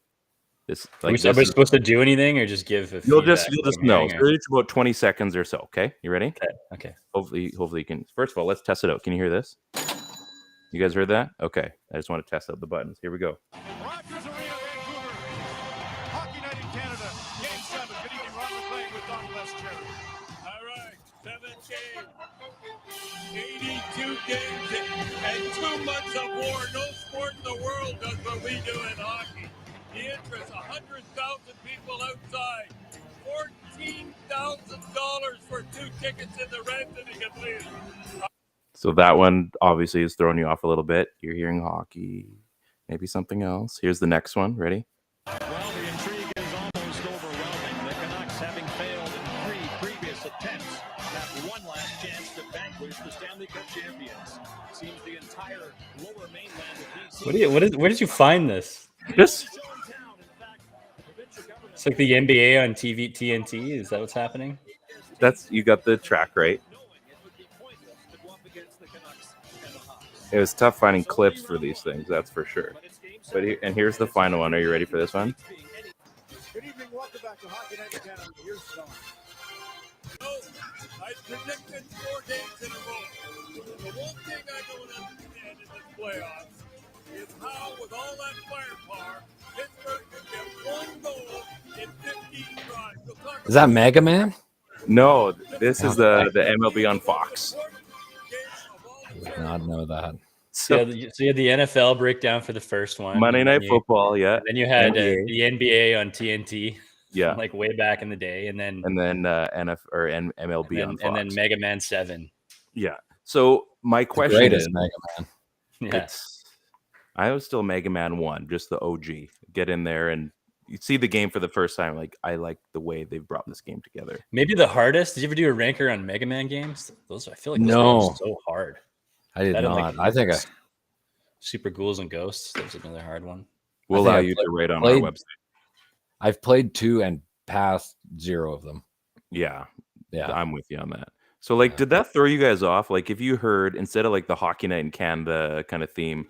Are we supposed to do anything or just give? You'll just know. It's about 20 seconds or so. Okay, you ready? Okay. Hopefully you can. First of all, let's test it out. Can you hear this? You guys heard that? Okay. I just want to test out the buttons. Here we go. Rogers Arena, Vancouver. Hockey Night in Canada. Game 7. Good evening, Robert playing with Don Westcherry. All right. 7th game. 82 games and 2 months of war. No sport in the world does what we do in hockey. The interest, 100,000 people outside. $14,000 for 2 tickets in the rent, and you can leave. So that one obviously is throwing you off a little bit. You're hearing hockey, maybe something else. Here's the next one. Ready? Well, the intrigue is almost overwhelming. The Canucks, having failed in 3 previous attempts, have one last chance to vanquish the Stanley Cup champions. Seems the entire lower mainland of BC. Where did you find this? Just it's like the NBA on TNT. Is that what's happening? you got the track right. It was tough finding clips for these things, that's for sure. And here's the final one. Are you ready for this one? Good evening, welcome back to Hockey Night in Canada. Here's Stephan. I predicted 4 games in a row. The one thing I don't understand in this playoffs is how, with all that firepower, Pittsburgh can get 1 goal in 15 drives. Is that Mega Man? No, this is the MLB on Fox. I did not know that. So you had the NFL breakdown for the first one. Monday Night Football, yeah. And then you had the NBA on TNT. Yeah, like way back in the day, and then MLB on Fox, and then Mega Man 7. Yeah. So my question is, Mega Man. Yeah, I was still Mega Man 1, just the OG. Get in there and you see the game for the first time. Like, I like the way they've brought this game together. Maybe the hardest. Did you ever do a ranker on Mega Man games? I feel like those are so hard. I did not. I think Super Ghouls and Ghosts. That was another hard one. We'll allow you to rate on our website. I've played 2 and passed 0 of them. Yeah, I'm with you on that. So, like, did that throw you guys off? Like, if you heard, instead of like the Hockey Night in Canada kind of theme,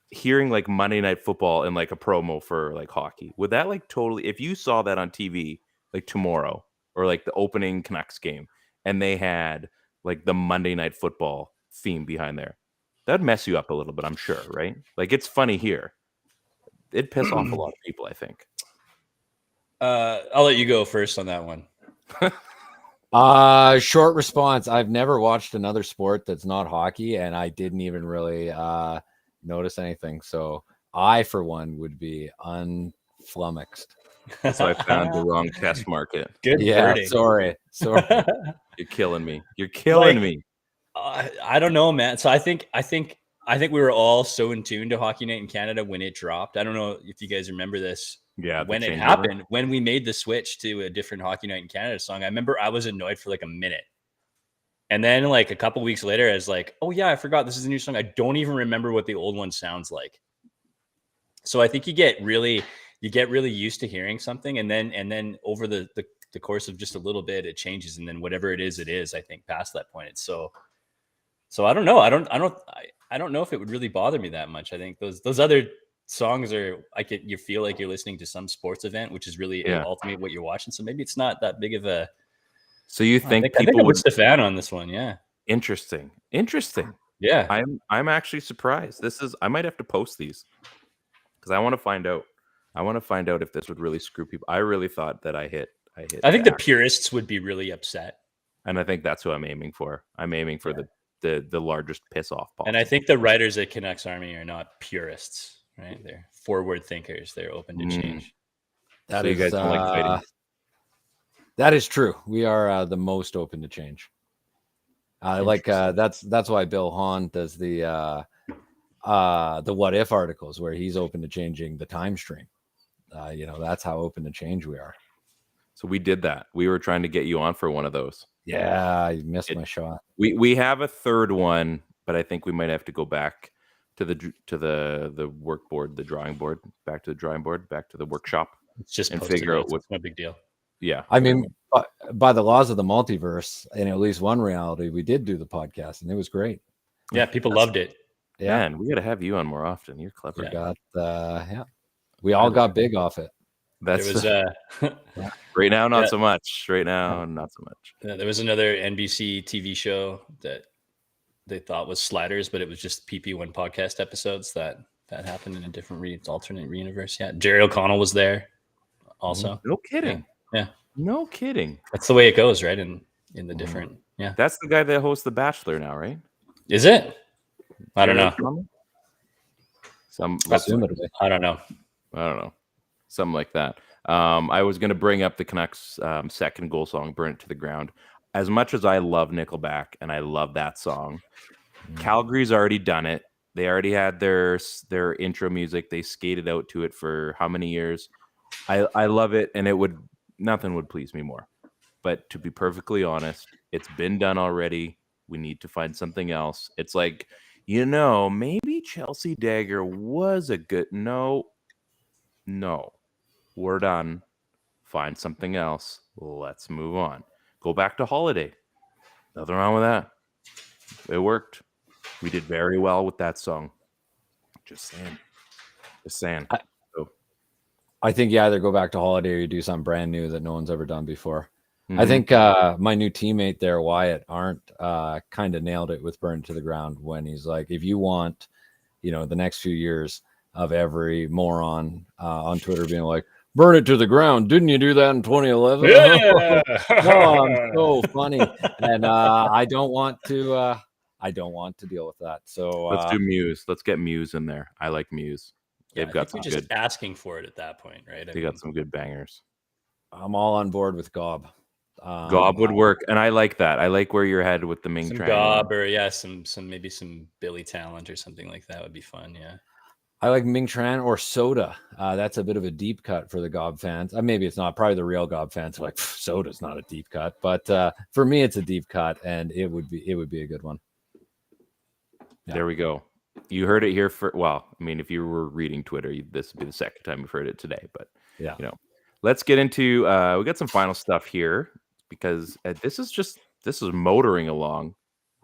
hearing like Monday Night Football and like a promo for like hockey, would that like totally, if you saw that on TV like tomorrow, or like the opening Canucks game and they had like the Monday Night Football theme behind there, that'd mess you up a little bit, I'm sure, right? Like, it's funny here. It'd piss off a lot of people, I think. I'll let you go first on that one. Short response. I've never watched another sport that's not hockey, and I didn't even really notice anything. So I, for one, would be unflummoxed. So I found the wrong test market. Good. Yeah, birding. sorry. You're killing me. You're killing me. I don't know, man. So I think we were all so in tune to Hockey Night in Canada when it dropped. I don't know if you guys remember this. Yeah, when it happened, when we made the switch to a different Hockey Night in Canada song, I remember I was annoyed for like a minute. And then like a couple weeks later, I was like, oh yeah, I forgot this is a new song. I don't even remember what the old one sounds like. So I think you get you get really used to hearing something, and then over the course of just a little bit, it changes, and then whatever it is, I think past that point, it's so I don't know. I don't know if it would really bother me that much. I think those other songs are you feel like you're listening to some sports event, which is really ultimately what you're watching. So maybe it's not that big of a. So you think I think people would Stephan on this one? Yeah. Interesting. Yeah. I'm actually surprised. I might have to post these because I want to find out. I want to find out if this would really screw people. I really thought that I hit. I think the purists would be really upset. And I think that's who I'm aiming for. I'm aiming for the largest piss off possible. And I think the writers at Canucks Army are not purists, right? They're forward thinkers. They're open to change. So you guys don't like fighting. That is true. We are the most open to change. That's why Bill Hahn does the what if articles where he's open to changing the time stream. That's how open to change we are. So we did that. We were trying to get you on for one of those. Yeah, I missed my shot. We have a third one, but I think we might have to go back to the work board, the drawing board, back to the workshop. It's just and figure out what's no big deal. Yeah, I mean, by the laws of the multiverse, in at least one reality, we did do the podcast, and it was great. Yeah, people loved it. Yeah, man, we got to have you on more often. You're clever. We all got big off it. That's was right now, not so much. Right now, not so much. There was another NBC TV show that they thought was Sliders, but it was just PP1 Podcast episodes that happened in a different alternate universe. Yeah, Jerry O'Connell was there also. No kidding. Yeah. No kidding. That's the way it goes, right? In the different. Yeah. That's the guy that hosts The Bachelor now, right? Is it? I don't know. I don't know. Something like that. I was going to bring up the Canucks' second goal song, "Burn It to the Ground." As much as I love Nickelback and I love that song, Calgary's already done it. They already had their intro music. They skated out to it for how many years? I love it, and nothing would please me more. But to be perfectly honest, it's been done already. We need to find something else. It's like, maybe Chelsea Dagger was a good... No. We're done. Find something else. Let's move on. Go back to Holiday. Nothing wrong with that. It worked. We did very well with that song. Just saying. I think you either go back to Holiday or you do something brand new that no one's ever done before. Mm-hmm. I think my new teammate there, Wyatt Arndt, kind of nailed it with "Burn to the Ground" when he's like, if you want, the next few years of every moron on Twitter being like, "Burn it to the ground. Didn't you do that in 2011? Yeah. No, I'm so funny." And I don't want to deal with that. So let's do Muse. Let's get Muse in there. I like Muse. They've got some just asking for it at that point, right? They got some good bangers. I'm all on board with Gob. Gob would work, and I like that. I like where you're headed with the Ming Tran. Gob, or maybe some Billy Talent or something like that would be fun. Yeah. I like Ming Tran or Soda. That's a bit of a deep cut for the Gob fans. Maybe it's not. Probably the real Gob fans are like, Soda's not a deep cut, but for me, it's a deep cut, and it would be a good one. Yeah. There we go. You heard it here if you were reading Twitter, this would be the second time you've heard it today. But yeah, let's get into. We got some final stuff here because this is motoring along.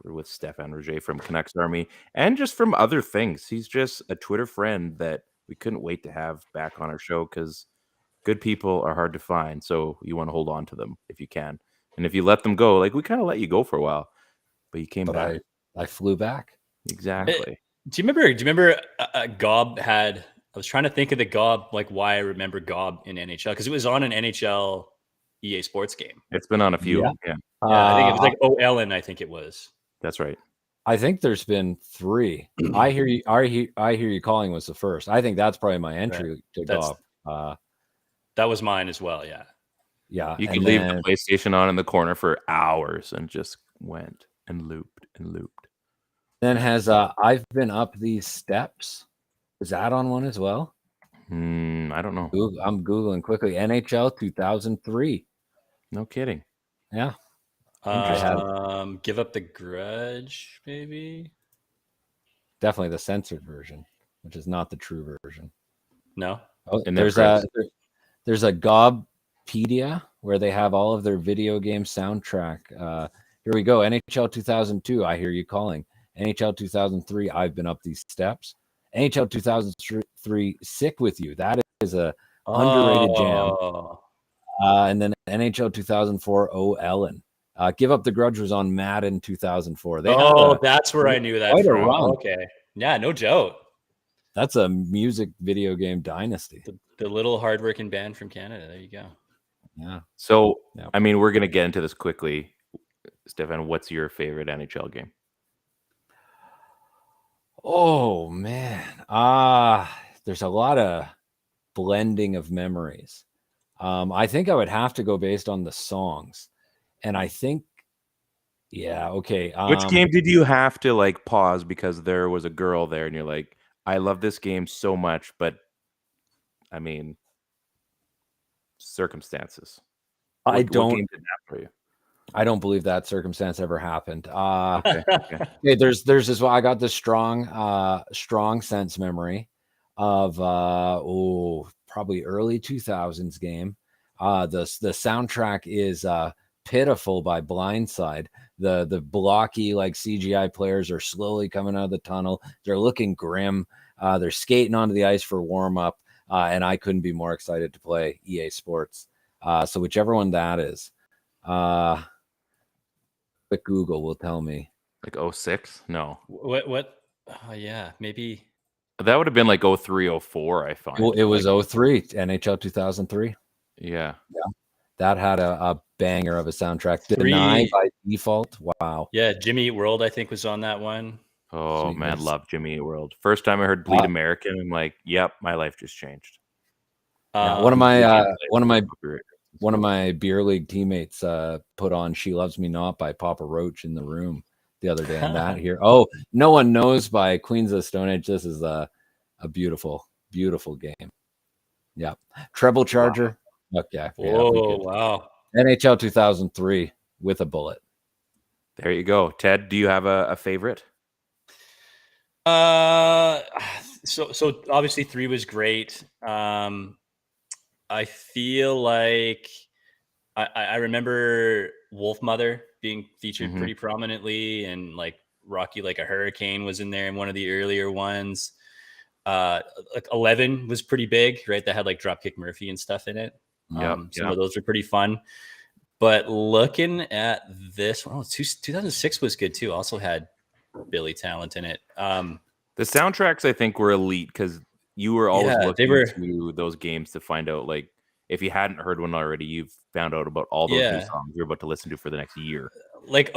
We're with Stephan Roget from Canucks Army and just from other things. He's just a Twitter friend that we couldn't wait to have back on our show because good people are hard to find. So you want to hold on to them if you can. And if you let them go, like we kind of let you go for a while, but you came back. I flew back. Exactly. Do you remember Gob had, I was trying to think of the Gob, like why I remember Gob in NHL, because it was on an NHL EA Sports game. It's been on a few. Yeah. I think it was like Ellen, I think it was. That's right. I think there's been 3. I hear you calling was the first. I think that's probably my entry to Gob. That was mine as well. Yeah. Yeah. You could leave the PlayStation on in the corner for hours and just went and looped and looped. Then has I've Been Up These Steps. Is that on one as well? I don't know. I'm Googling quickly. NHL 2003. No kidding. Yeah. Give Up the Grudge, maybe. Definitely the censored version, which is not the true version. No. Oh, And there's a Gobpedia where they have all of their video game soundtrack. Here we go. NHL 2002, I hear you calling. NHL 2003, I've been up these steps. NHL 2003, Sick with You. That is a underrated jam. And then NHL 2004, Oh Ellen. Give Up the Grudge was on Madden 2004. That's where I knew that quite a from. run. Okay. Yeah, no joke. That's a music video game dynasty. The little hardworking band from Canada. There you go. Yeah. So, I mean, we're going to get into this quickly. Stephan, what's your favorite NHL game? Oh, man. There's a lot of blending of memories. I think I would have to go based on the songs. And I think, okay. Which game did you have to like pause because there was a girl there and you're like, I love this game so much, but I mean, circumstances. What game did that for you? I don't believe that circumstance ever happened. Okay. There's this. I got this strong sense memory of probably early 2000s game. The soundtrack is Pitiful by Blindside. The blocky like CGI players are slowly coming out of the tunnel. They're looking grim. They're skating onto the ice for warm up, and I couldn't be more excited to play EA Sports. So whichever one that is. But Google will tell me. Like 06? No. What? Oh, yeah, maybe. That would have been like 03, 04, I find. Well, it was 03, NHL 2003. Yeah. That had a banger of a soundtrack. Deny by Default. Wow. Yeah, Jimmy Eat World, I think, was on that one. Oh, Sweetness. man, love Jimmy Eat World. First time I heard Bleed American, I'm like, yep, my life just changed. One of my beer league teammates put on "She Loves Me Not" by Papa Roach in the room the other day, and that here. Oh, No One Knows by Queens of the Stone Age. This is a beautiful, beautiful game. Yeah, Treble Charger. Wow. Okay. Oh, wow. NHL 2003 with a bullet. There you go. Ted, do you have a favorite? So obviously 3 was great. I feel like I remember Wolf Mother being featured pretty prominently, and like Rocky Like a Hurricane was in there in one of the earlier ones. Like 11 was pretty big, right? That had like Dropkick Murphy and stuff in it. Some of those are pretty fun. But looking at this one, 2006 was good too. Also had Billy Talent in it. The soundtracks, I think, were elite because you were always looking to those games to find out, like, if you hadn't heard one already, you've found out about all those new songs you're about to listen to for the next year. Like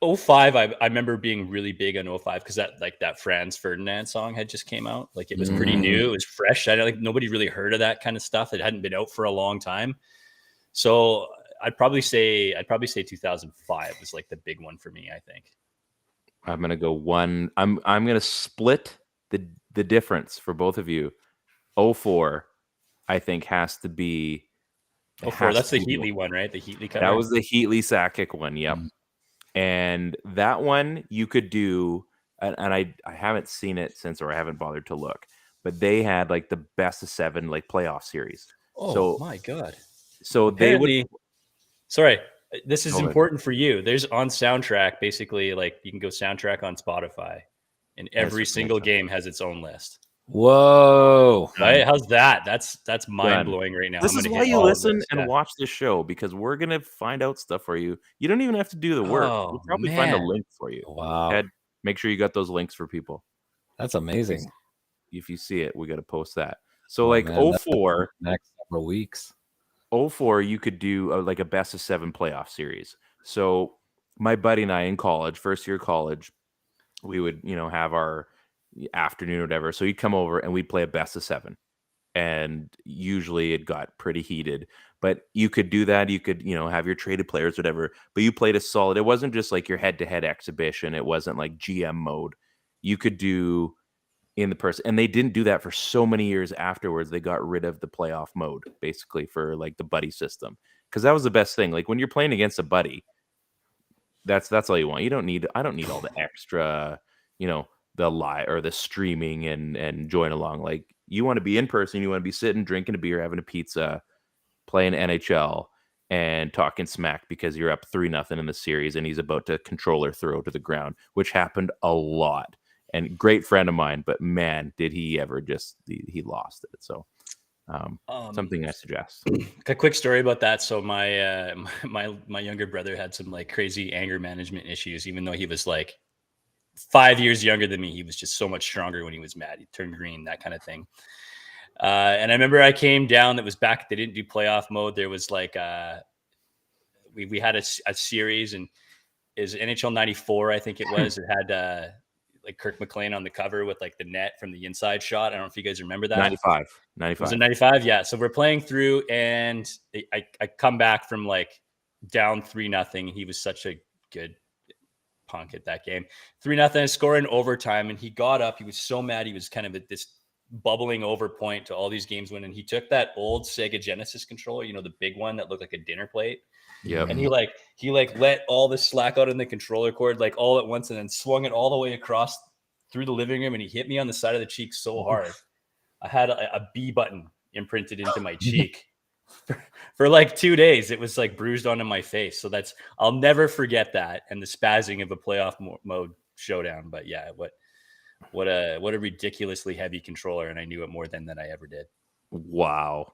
05, I remember being really big on 05 because that Franz Ferdinand song had just came out. Like it was pretty new, it was fresh. I don't think nobody really heard of that kind of stuff. It hadn't been out for a long time. So I'd probably say 2005 was like the big one for me, I think. I'm gonna go one. I'm gonna split the difference for both of you. 04, I think, has to be. 04, that's the Heatley one, right? The Heatley cover. That was the Heatley Sakic one. Yep. And that one you could do, and I haven't seen it since, or I haven't bothered to look, but they had like the best of 7 like playoff series. Oh my God. So apparently, they would. Sorry, this is important for you. There's on soundtrack, basically, like you can go soundtrack on Spotify, and every single game has its own list. Whoa! Right? How's that? That's mind blowing right now. This is why you listen and watch this show, because we're gonna find out stuff for you. You don't even have to do the work. We'll probably find a link for you. Wow! Ed, make sure you got those links for people. That's amazing. If you see it, we got to post that. So 04, next several weeks. 04, you could do like a best of 7 playoff series. So my buddy and I in college, first year college, we would have our afternoon or whatever. So he'd come over and we'd play a best of 7, and usually it got pretty heated. But you could do that. You could have your traded players, whatever. But you played a solid. It wasn't just like your head-to-head exhibition. It wasn't like GM mode. You could do in the person, and they didn't do that for so many years afterwards. They got rid of the playoff mode basically for like the buddy system, because that was the best thing. Like when you're playing against a buddy, that's all you want. I don't need all the extra, the live or the streaming and join along. Like You want to be in person. You want to be sitting, drinking a beer, having a pizza, playing NHL, and talking smack because you're up 3-0 in the series and he's about to controller throw to the ground, which happened a lot. And great friend of mine, but man, did he ever he lost it. So something I suggest. A quick story about that. So my my younger brother had some like crazy anger management issues, even though he was like 5 years younger than me. He was just so much stronger when he was mad. He turned green, that kind of thing. And I remember I came down. That was back. They didn't do playoff mode. There was like we had a series, and is NHL 94, I think it was. It had like Kirk McLean on the cover with like the net from the inside shot. I don't know if you guys remember that. 95. Was it 95? Yeah. So we're playing through, and I come back from like down 3-0. He was such a good punk at that game. 3-0, score in overtime, and he got up. He was so mad. He was kind of at this bubbling over point to all these games winning. He took that old Sega Genesis controller, the big one that looked like a dinner plate. Yeah. And he let all the slack out in the controller cord like all at once, and then swung it all the way across through the living room, and he hit me on the side of the cheek so hard. I had a B button imprinted into my cheek for like 2 days. It was like bruised onto my face. So I'll never forget that, and the spazzing of a playoff mode showdown. But yeah, what a ridiculously heavy controller, and I knew it more than I ever did. Wow.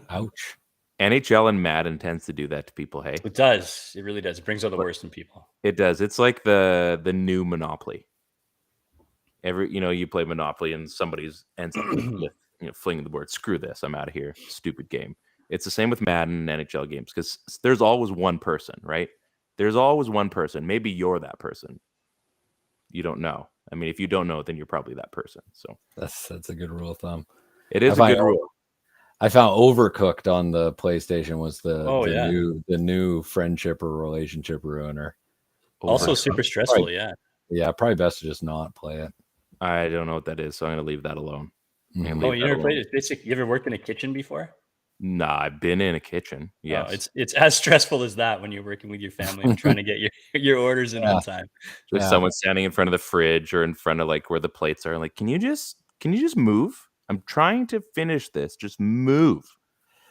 Ouch. NHL and Madden tends to do that to people. Hey, it does. It really does. It brings out the worst in people. It does. It's like the new Monopoly. You play Monopoly and somebody's ends up with, flinging the board. Screw this. I'm out of here. Stupid game. It's the same with Madden and NHL games because there's always one person, right? There's always one person. Maybe you're that person. You don't know. I mean, if you don't know, then you're probably that person. So that's a good rule of thumb. It is a good rule. I found Overcooked on the PlayStation was the new friendship or relationship ruiner. Also super stressful. Yeah, probably best to just not play it. I don't know what that is, so I'm gonna leave that alone. Oh, you never played it? Basically, you ever worked in a kitchen before? Nah, I've been in a kitchen. Yes. Oh, it's as stressful as that when you're working with your family and trying to get your orders in on time. There's someone standing in front of the fridge or in front of like where the plates are. Like, can you just move? I'm trying to finish this. Just move.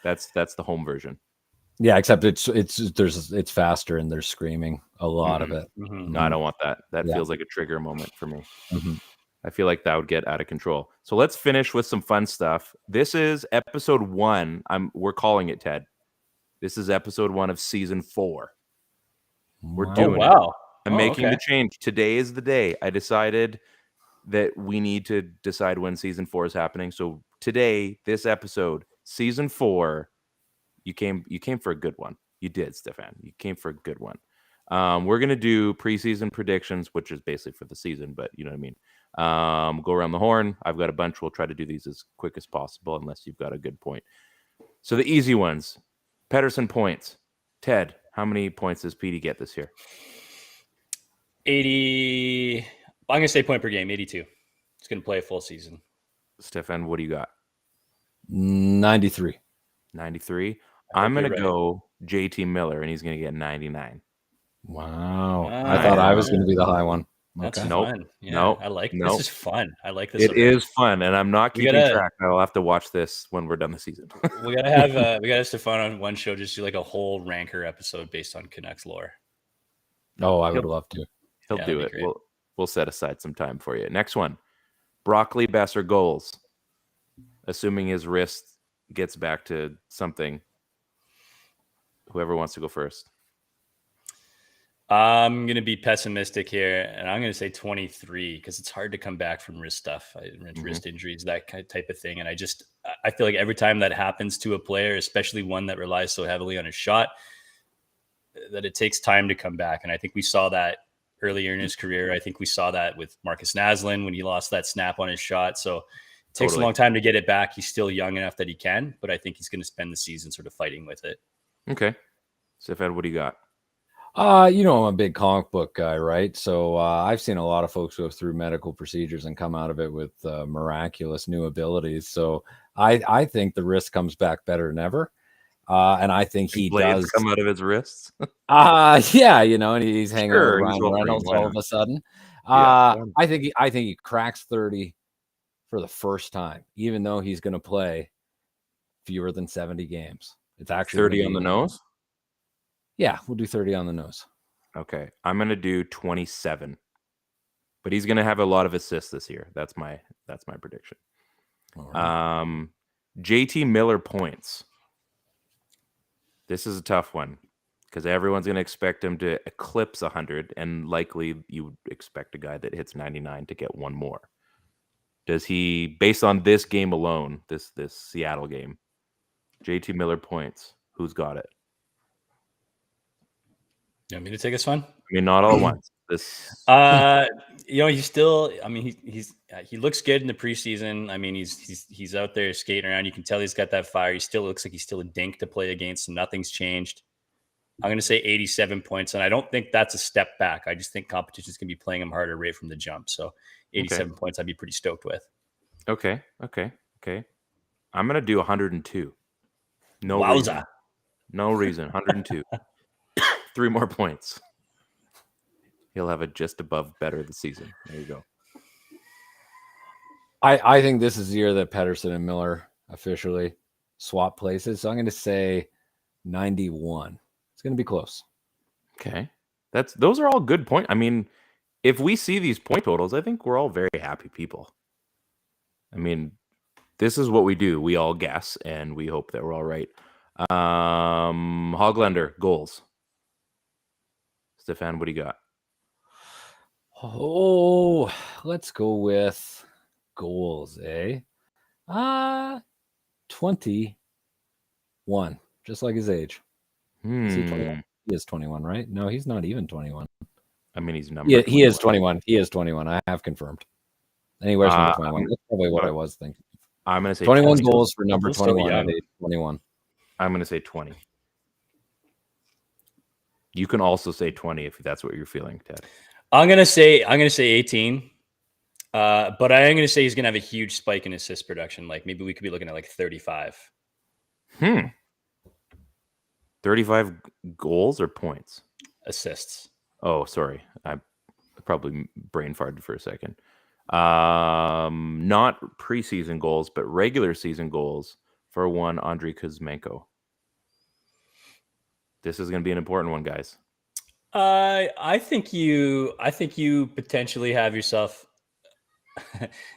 That's the home version. Yeah, except it's faster and there's screaming a lot of it. No, I don't want that. That feels like a trigger moment for me. I feel like that would get out of control. So let's finish with some fun stuff. This is episode 1. We're calling it, Ted. This is episode 1 of season 4. We're doing it. I'm making the change. Today is the day. I decided that we need to decide when season 4 is happening. So today, this episode, season 4, you came for a good one. You did, Stephan. You came for a good one. We're going to do preseason predictions, which is basically for the season, but you know what I mean. Go around the horn. I've got a bunch. We'll try to do these as quick as possible unless you've got a good point. So the easy ones, Pettersson points. Ted, how many points does Petey get this year? 80. I'm going to say point per game, 82. It's going to play a full season. Stephan, what do you got? 93. 93. I'm going to go JT Miller, and he's going to get 99. Wow. I thought I was going to be the high one. That's fun. Yeah, I like this. Is fun. I like this. It is fun, and I'm not keeping track. I'll have to watch this when we're done the season. we gotta have Stephan on one show, just do like a whole ranker episode based on Canucks lore. Oh, I would love to. He'll do it. We'll set aside some time for you. Next one, Broccoli Besser goals. Assuming his wrist gets back to something. Whoever wants to go first. I'm going to be pessimistic here, and I'm going to say 23 because it's hard to come back from wrist stuff, wrist injuries, that type of thing. And I feel like every time that happens to a player, especially one that relies so heavily on his shot, that it takes time to come back. And I think we saw that earlier in his career. I think we saw that with Marcus Naslund when he lost that snap on his shot. So it takes a long time to get it back. He's still young enough that he can, but I think he's going to spend the season sort of fighting with it. Okay. Stephan, what do you got? I'm a big comic book guy, right? So I've seen a lot of folks go through medical procedures and come out of it with miraculous new abilities. So I think the wrist comes back better than ever. And I think he does come out of his wrists. And he's hanging with Ryan Reynolds all of a sudden. I think he cracks 30 for the first time, even though he's going to play fewer than 70 games. It's actually 30 on the nose? Yeah, we'll do 30 on the nose. Okay. I'm going to do 27. But he's going to have a lot of assists this year. That's my prediction. All right. JT Miller points. This is a tough one because everyone's going to expect him to eclipse 100, and likely you would expect a guy that hits 99 to get one more. Does he, based on this game alone, this Seattle game, JT Miller points? Who's got it? You want me to take this one? I mean, not all at once. He's still. I mean, he looks good in the preseason. I mean, he's out there skating around. You can tell he's got that fire. He still looks like he's still a dink to play against. And nothing's changed. I'm going to say 87 points, and I don't think that's a step back. I just think competition's going to be playing him harder right from the jump. So 87 points, I'd be pretty stoked with. Okay. I'm going to do 102. Wowza. No reason. 102. 3 more points. He'll have a just above better this season. There you go. I think this is the year that Pettersson and Miller officially swap places. So I'm going to say 91. It's going to be close. Okay. Those are all good points. I mean, if we see these point totals, I think we're all very happy people. I mean, this is what we do. We all guess, and we hope that we're all right. Hoglander, goals. Stephan, what do you got? Oh, let's go with goals, 21, just like his age. Is he 21? He is 21, right? No, he's not even 21. I mean, he's number. Yeah, he is 21. He is 21. I have confirmed. Anywhere from 21. That's probably what I was thinking. I'm going to say 21 goals for number 21 at age 21. I'm going to say 20. You can also say 20 if that's what you're feeling, Ted. I'm gonna say 18, but I am gonna say he's gonna have a huge spike in assist production. Like maybe we could be looking at like 35. 35 goals or points? Assists. Oh, sorry, I probably brain farted for a second. Not preseason goals, but regular season goals for one Andrei Kuzmenko. This is going to be an important one, guys. I think you potentially have yourself.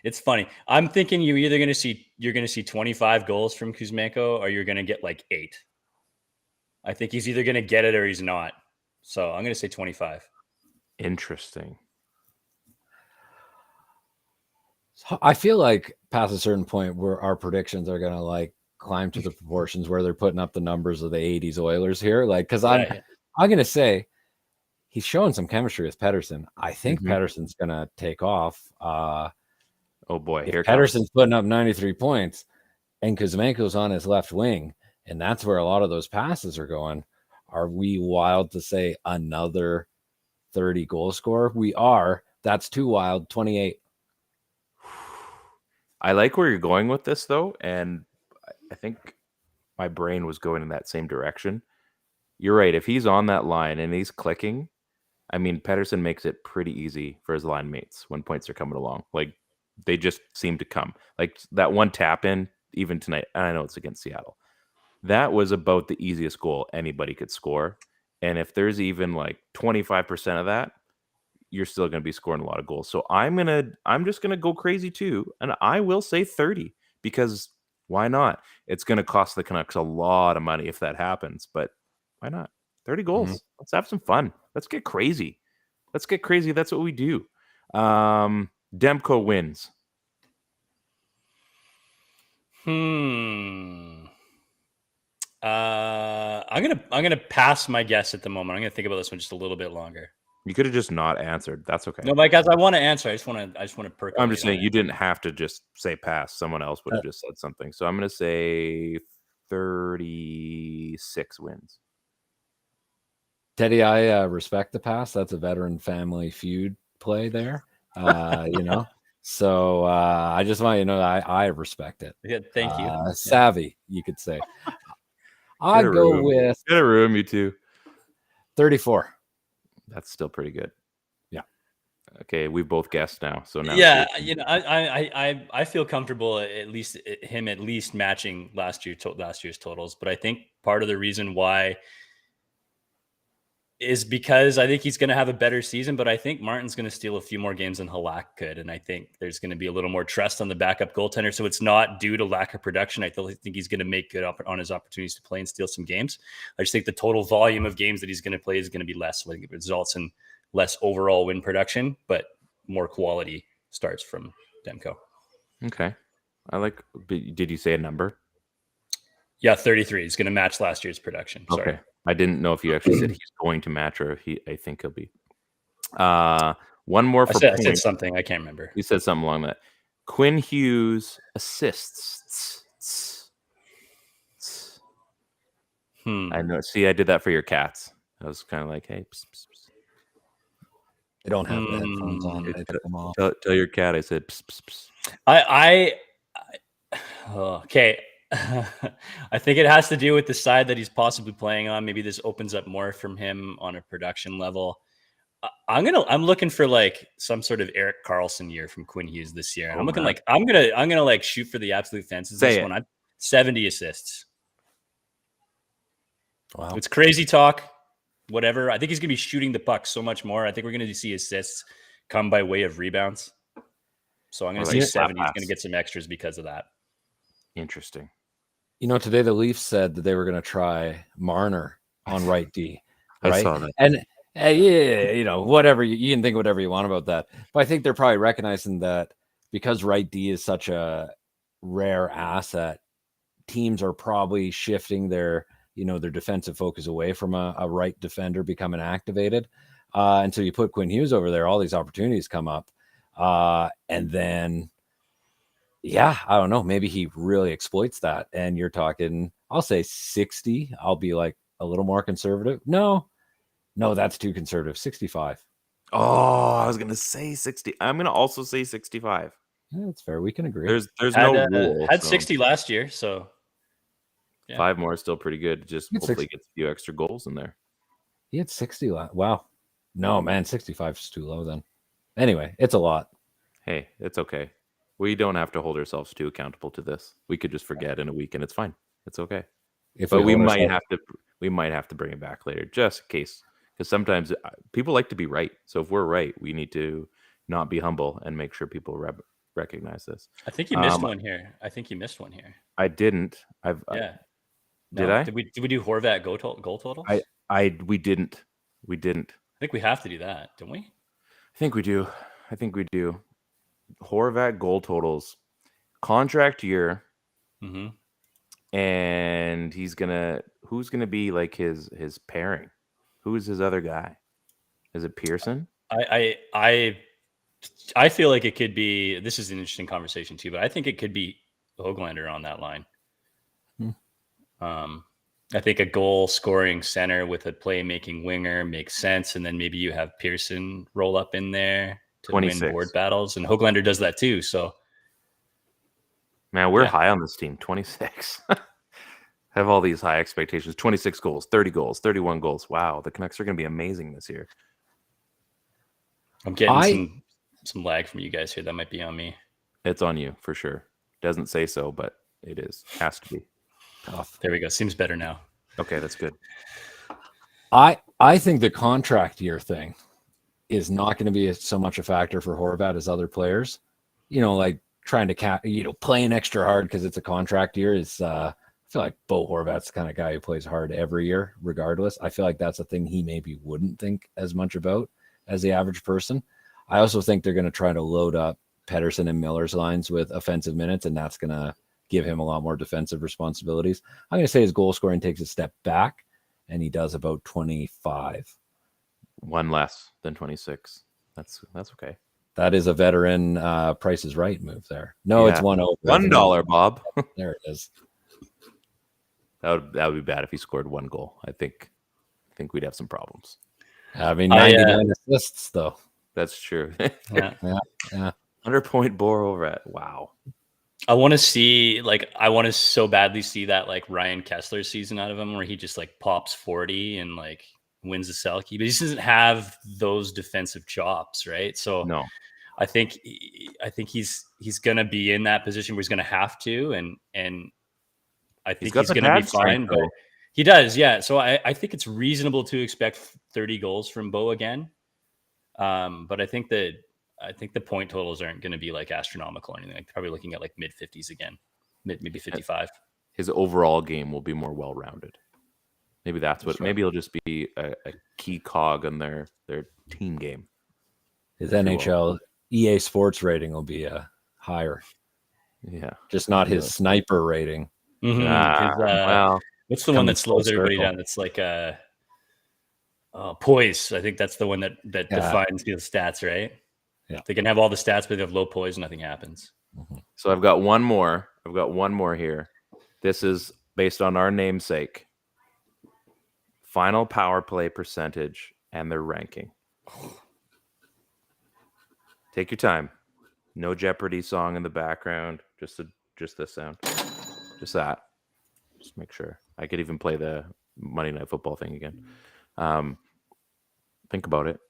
It's funny. I'm thinking you're going to see 25 goals from Kuzmenko, or you're going to get like 8. I think he's either going to get it or he's not. So I'm going to say 25. Interesting. So I feel like past a certain point where our predictions are going to like climb to the proportions where they're putting up the numbers of the 80s Oilers here. Like, because I'm going to say he's showing some chemistry with Pettersson. I think Pettersson's going to take off. Oh boy, here Pettersson's putting up 93 points and Kuzmenko's on his left wing, and that's where a lot of those passes are going. Are we wild to say another 30 goal scorer? We are. That's too wild. 28. I like where you're going with this, though, and I think my brain was going in that same direction. You're right. If he's on that line and he's clicking, I mean, Pettersson makes it pretty easy for his line mates when points are coming along. Like, they just seem to come. Like, that one tap in, even tonight, I know it's against Seattle. That was about the easiest goal anybody could score. And if there's even like 25% of that, you're still going to be scoring a lot of goals. So I'm just going to go crazy too. And I will say 30 because why not? It's going to cost the Canucks a lot of money if that happens, but why not? 30 goals. Let's have some fun. Let's get crazy. That's what we do. Demko wins. I'm gonna pass my guess at the moment. I'm gonna think about this one just a little bit longer. You could have just not answered. That's okay. No, my guys, I want to answer. I just want to perk. I'm just saying you didn't have to just say pass. Someone else would have just said something. So I'm gonna say 36 wins. Teddy, I respect the pass. That's a veteran family feud play there. So I just want you to know I respect it. Yeah, thank you. Savvy, you could say. I'd go with get a room, you two. 34. That's still pretty good. Yeah. Okay, we've both guessed now. So now, Yeah, I feel comfortable at least matching last year's totals. But I think part of the reason why is because I think he's going to have a better season, but I think Martin's going to steal a few more games than Halak could. And I think there's going to be a little more trust on the backup goaltender. So it's not due to lack of production. I think he's going to make good on his opportunities to play and steal some games. I just think the total volume of games that he's going to play is going to be less. So I think it results in less overall win production, but more quality starts from Demko. Okay. Did you say a number? Yeah, 33. He's going to match last year's production. Sorry. Okay. I didn't know if you actually said he's going to match or I think he'll be. One more for I said something. I can't remember. You said something along that. Quinn Hughes assists. I know. See, I did that for your cats. I was kind of like, hey. Pss, pss, pss. They don't have the headphones on. They took them off. Tell your cat I said pss, pss, pss. Okay. I think it has to do with the side that he's possibly playing on. Maybe this opens up more from him on a production level. I'm looking for like some sort of Erik Karlsson year from Quinn Hughes this year. And I'm gonna like shoot for the absolute fences. This one, I'm 70 assists. Wow. It's crazy talk. Whatever. I think he's gonna be shooting the puck so much more. I think we're gonna see assists come by way of rebounds. So I'm gonna say 70. He's gonna get some extras because of that. Interesting. Today the Leafs said that they were going to try Marner on right D. Right? I saw that. And whatever you can think whatever you want about that, but I think they're probably recognizing that because right D is such a rare asset, teams are probably shifting their defensive focus away from a right defender becoming activated. And so you put Quinn Hughes over there, all these opportunities come up, and then. Yeah, I don't know. Maybe he really exploits that. And you're talking, I'll say 60. I'll be like a little more conservative. No, that's too conservative. 65. Oh, I was going to say 60. I'm going to also say 65. Yeah, that's fair. We can agree. There's no rule. Had 60 last year, so yeah. 5 more is still pretty good. Just hopefully gets a few extra goals in there. He had 60 Wow. No, man, 65 is too low then. Anyway, it's a lot. Hey, it's okay. We don't have to hold ourselves too accountable to this. We could just forget in a week and it's fine. It's okay. But we might have to bring it back later just in case, because sometimes people like to be right. So if we're right, we need to not be humble and make sure people recognize this. I think you missed one here. I didn't. Did I? Did we do Horvat goal totals? We didn't. I think we have to do that, don't we? I think we do. Horvat goal totals, contract year, and who's gonna be like his pairing? Who's his other guy? Is it Pearson? I feel like it could be. This is an interesting conversation too, but I think it could be Höglander on that line. I think a goal scoring center with a playmaking winger makes sense, and then maybe you have Pearson roll up in there to 26. Win board battles, and Höglander does that too. So, man, we're high on this team. 26. Have all these high expectations. 26 goals, 30 goals, 31 goals. Wow, the Canucks are going to be amazing this year. I'm getting some lag from you guys here. That might be on me. It's on you for sure. Doesn't say so, but it is. Has to be. Tough. There we go. Seems better now. Okay, that's good. I think the contract year thing is not going to be so much a factor for Horvat as other players. Like trying to playing extra hard because it's a contract year is. I feel like Bo Horvat's the kind of guy who plays hard every year, regardless. I feel like that's a thing he maybe wouldn't think as much about as the average person. I also think they're going to try to load up Pettersson and Miller's lines with offensive minutes, and that's going to give him a lot more defensive responsibilities. I'm going to say his goal scoring takes a step back, and he does about 25. One less than 26. That's okay. That is a veteran Price is Right move there. No, it's one over. $1, Bob. There it is. That would be bad if he scored 1 goal. I think we'd have some problems. 99 assists though. That's true. Yeah. 100-point Bo Horvat. Wow. I want to so badly see that like Ryan Kessler season out of him where he just like pops 40 and like wins the Selke, but he just doesn't have those defensive chops, right? So No. I think he's going to be in that position where he's going to have to, and I think he's going to be fine. But he does, yeah. So I think it's reasonable to expect 30 goals from Bo again. But I think the point totals aren't going to be like astronomical or anything. Like probably looking at like mid 50s again, maybe 55. His overall game will be more well-rounded. Maybe that's what. Maybe he'll just be a key cog on their team game. His NHL EA Sports rating will be higher. Yeah, just not his sniper rating. Well, what's the one that slows everybody down? That's like poise. I think that's the one that defines the stats, right? Yeah, they can have all the stats, but they have low poise, and nothing happens. Mm-hmm. So I've got one more. Here. This is based on our namesake. Final power play percentage and their ranking. Take your time. No Jeopardy song in the background. Just the sound. Just that. Just make sure. I could even play the Monday Night Football thing again. Think about it.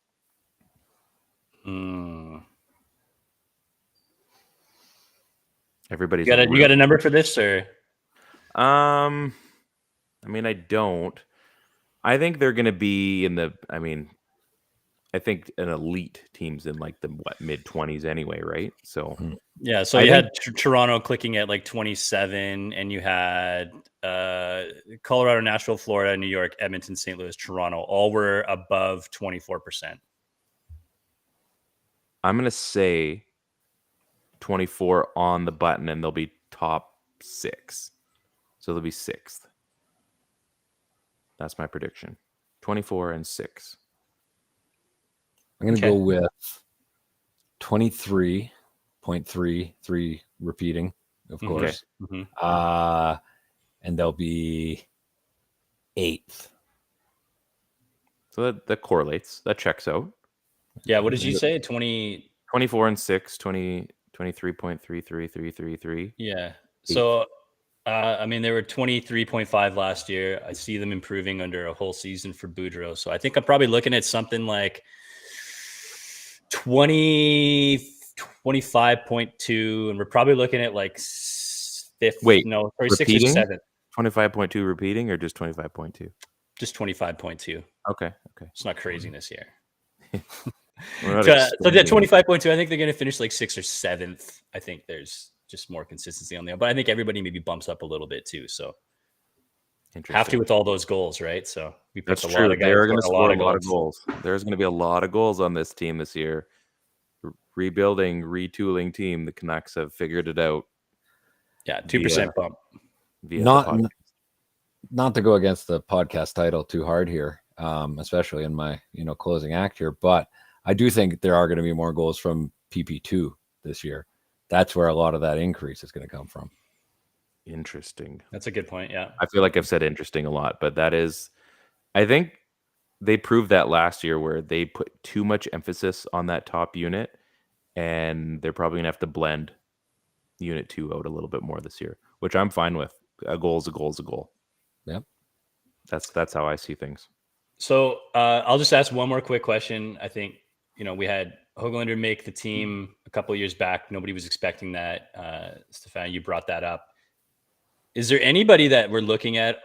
Everybody's you got a number for this, or? I mean, I don't. I think they're going to be in the. I mean, I think an elite team's in like the mid-20s anyway, right? So yeah. So you had Toronto clicking at like 27, and you had Colorado, Nashville, Florida, New York, Edmonton, St. Louis, Toronto. All were above 24%. I'm going to say 24 on the button, and they'll be top 6. So they'll be 6th. That's my prediction. 24 and 6. I'm going to go with 23.33 repeating, of course. Okay. And they'll be 8th. So that correlates. That checks out. Yeah. What did you say? 24 and 6, 23.33333. Yeah. So, I mean, they were 23.5 last year. I see them improving under a whole season for Boudreaux. So I think I'm probably looking at something like 25.2, and we're probably looking at like 6th. No, sorry, 6th or 7th. 25.2 repeating, or just 25.2? Just 25.2. Okay. It's not craziness here. So that 25.2, I think they're going to finish like 6th or 7th. I think there's just more consistency on there, but I think everybody maybe bumps up a little bit too. So have to with all those goals, right? So we picked That's true. They're going to score a lot of goals. There's going to be a lot of goals on this team this year. Rebuilding, retooling team. The Canucks have figured it out. Yeah, 2% bump. Not to go against the podcast title too hard here, especially in my closing act here, but I do think there are going to be more goals from PP2 this year. That's where a lot of that increase is going to come from. Interesting. That's a good point. Yeah. I feel like I've said interesting a lot, but that is, I think they proved that last year where they put too much emphasis on that top unit, and they're probably going to have to blend unit 2 out a little bit more this year, which I'm fine with. A goal is a goal is a goal. Yep. That's how I see things. So I'll just ask one more quick question. I think, we had Höglander make the team a couple of years back. Nobody was expecting that. Stephan, you brought that up. Is there anybody that we're looking at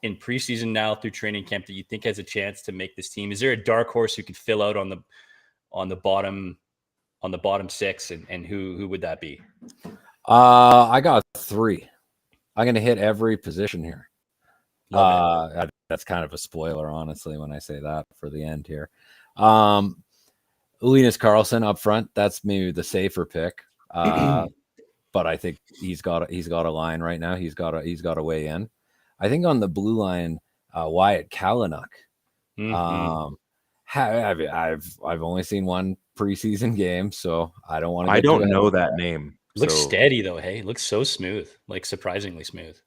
in preseason now through training camp that you think has a chance to make this team? Is there a dark horse who could fill out on the bottom 6, and who would that be? I got 3. I'm going to hit every position here. That's kind of a spoiler, honestly, when I say that for the end here. Linus Karlsson up front. That's maybe the safer pick. But I think he's got a line right now. He's got a way in. I think on the blue line, Wyatt Kalynuk. I've only seen one preseason game, so I don't want to. I don't know that name. Looks steady though. Hey, looks so smooth, like surprisingly smooth.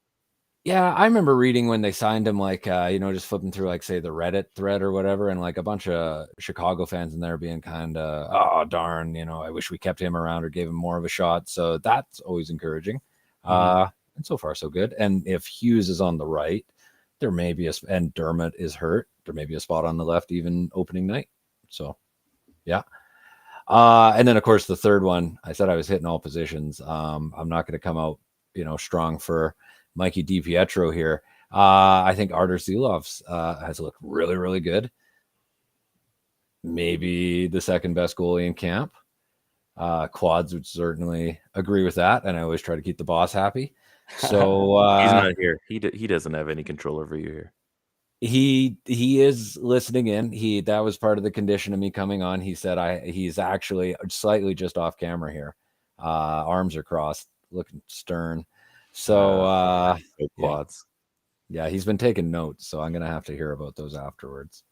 Yeah, I remember reading when they signed him, like, just flipping through, like, say, the Reddit thread or whatever, and, like, a bunch of Chicago fans in there being kind of, oh, darn, I wish we kept him around or gave him more of a shot. So that's always encouraging. And so far, so good. And if Hughes is on the right, there may be and Dermott is hurt. there may be a spot on the left even opening night. So, yeah. And then, of course, the third one, I said I was hitting all positions. I'm not going to come out, strong for Mikey DiPietro here. I think Artur Silovs has looked really, really good. Maybe the second best goalie in camp. Quads would certainly agree with that, and I always try to keep the boss happy. So he's not here. He doesn't have any control over you here. He is listening in. That was part of the condition of me coming on. He said he's actually slightly just off camera here. Arms are crossed, looking stern. So quads. Yeah, he's been taking notes, so I'm gonna have to hear about those afterwards.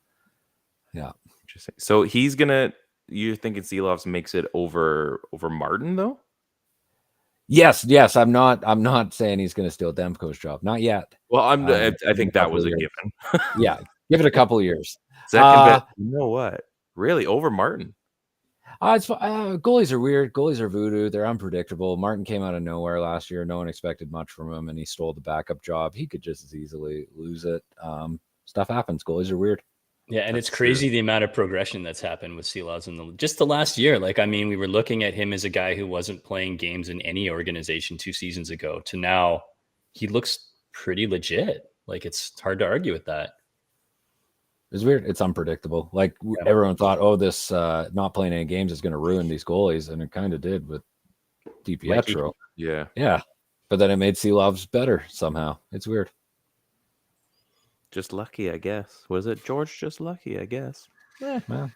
Yeah. Interesting. So you're thinking Silovs makes it over Martin though? Yes. I'm not saying he's going to steal Demko's job. Not yet. Well, I think that was a given. Yeah, give it a couple of years. Second best. You know what? Really, over Martin? Goalies are weird. Goalies are voodoo. They're unpredictable. Martin came out of nowhere last year. No one expected much from him, and he stole the backup job. He could just as easily lose it. Stuff happens. Goalies are weird. Yeah, and it's crazy the amount of progression that's happened with Silovs in just the last year. We were looking at him as a guy who wasn't playing games in any organization 2 seasons ago to now he looks pretty legit. It's hard to argue with that. It's weird. It's unpredictable. Everyone thought, this not playing any games is going to ruin these goalies, and it kind of did with DiPietro. Yeah. But then it made Silovs better somehow. It's weird. Just lucky, I guess. Was it George? Just lucky, I guess. Yeah.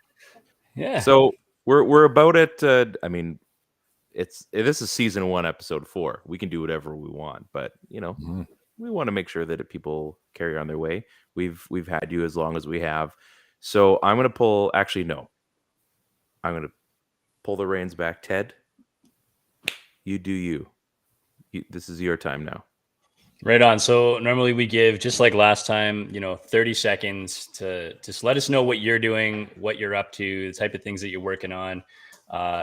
So we're about at. This is season 1, episode 4. We can do whatever we want, but we want to make sure that people carry on their way. We've had you as long as we have, so I'm gonna pull. Actually, no. I'm gonna pull the reins back. Ted, you do you. This is your time now. Right on. So normally we give, just like last time, 30 seconds to just let us know what you're doing, what you're up to, the type of things that you're working on.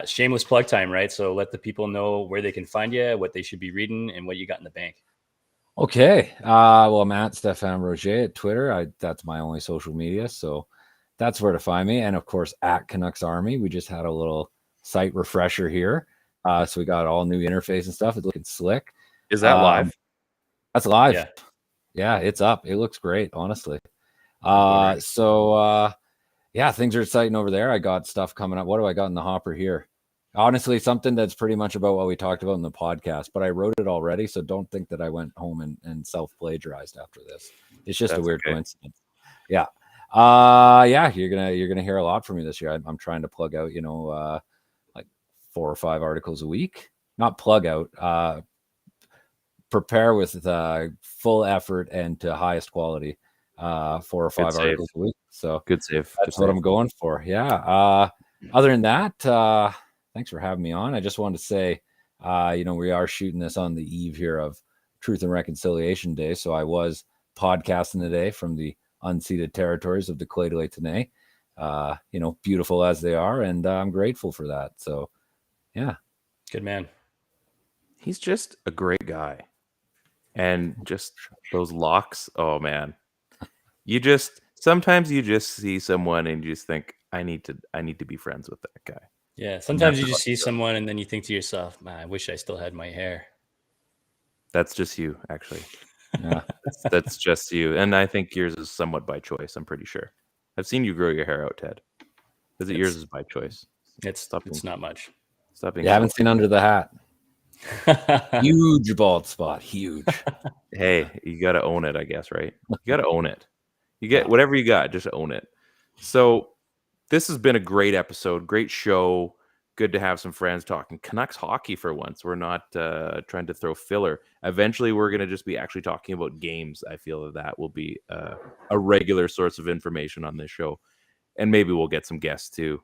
Shameless plug time, right? So let the people know where they can find you, what they should be reading, and what you got in the bank. Okay. Well, I'm at Stephan Roget at Twitter. That's my only social media. So that's where to find me. And of course, at Canucks Army. We just had a little site refresher here. So we got all new interface and stuff. It's looking slick. Is that live? That's live. Yeah, it's up. It looks great, honestly. Things are exciting over there. I got stuff coming up. What do I got in the hopper here? Honestly, something that's pretty much about what we talked about in the podcast, but I wrote it already, so don't think that I went home and self-plagiarized after this. It's just a weird coincidence. Yeah. You're gonna hear a lot from me this year. I'm trying to plug out, 4 or 5 articles a week. Not plug out, prepare with full effort and to highest quality, 4 or 5 articles a week. So good save. That's what I'm going for. Yeah. Other than that, thanks for having me on. I just wanted to say, we are shooting this on the eve here of Truth and Reconciliation Day. So I was podcasting today from the unceded territories of the Clay de Latine, beautiful as they are. And I'm grateful for that. So, yeah. Good man. He's just a great guy. And just those locks. Oh man. Sometimes you just see someone and you just think, I need to be friends with that guy. Yeah. Sometimes you just see someone and then you think to yourself, man, I wish I still had my hair. That's just you, actually. Yeah. That's just you. And I think yours is somewhat by choice, I'm pretty sure. I've seen you grow your hair out, Ted. Yours is by choice. It's not much. You haven't seen under the hat. Huge bald spot. Huge. Hey, you got to own it, I guess, right? You got to own it. You get whatever you got, just own it. So this has been a great episode, great show. Good to have some friends talking Canucks hockey for once. We're not trying to throw filler. Eventually, we're going to just be actually talking about games. I feel that will be a regular source of information on this show. And maybe we'll get some guests too.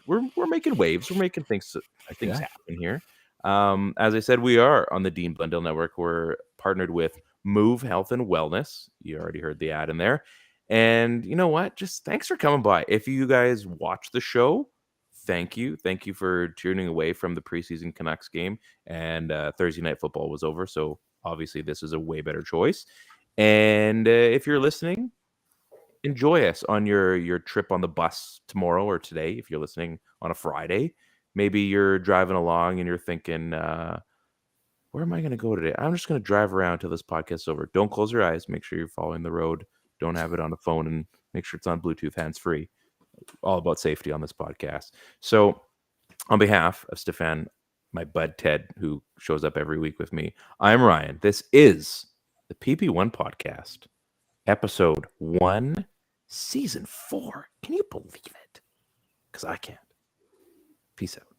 We're making waves. We're making things happen here. As I said, we are on the Dean Blundell Network. We're partnered with Move Health and Wellness. You already heard the ad in there. And you know what? Just thanks for coming by. If you guys watch the show, thank you. Thank you for tuning away from the preseason Canucks game. And Thursday Night Football was over. So obviously this is a way better choice. And if you're listening, enjoy us on your trip on the bus tomorrow or today. If you're listening on a Friday, maybe you're driving along and you're thinking, where am I going to go today? I'm just going to drive around till this podcast is over. Don't close your eyes. Make sure you're following the road. Don't have it on the phone, and make sure it's on Bluetooth hands-free. All about safety on this podcast. So on behalf of Stephan, my bud Ted, who shows up every week with me, I'm Ryan. This is the PP1 Podcast, episode 1, season 4. Can you believe it? Because I can't. Peace out.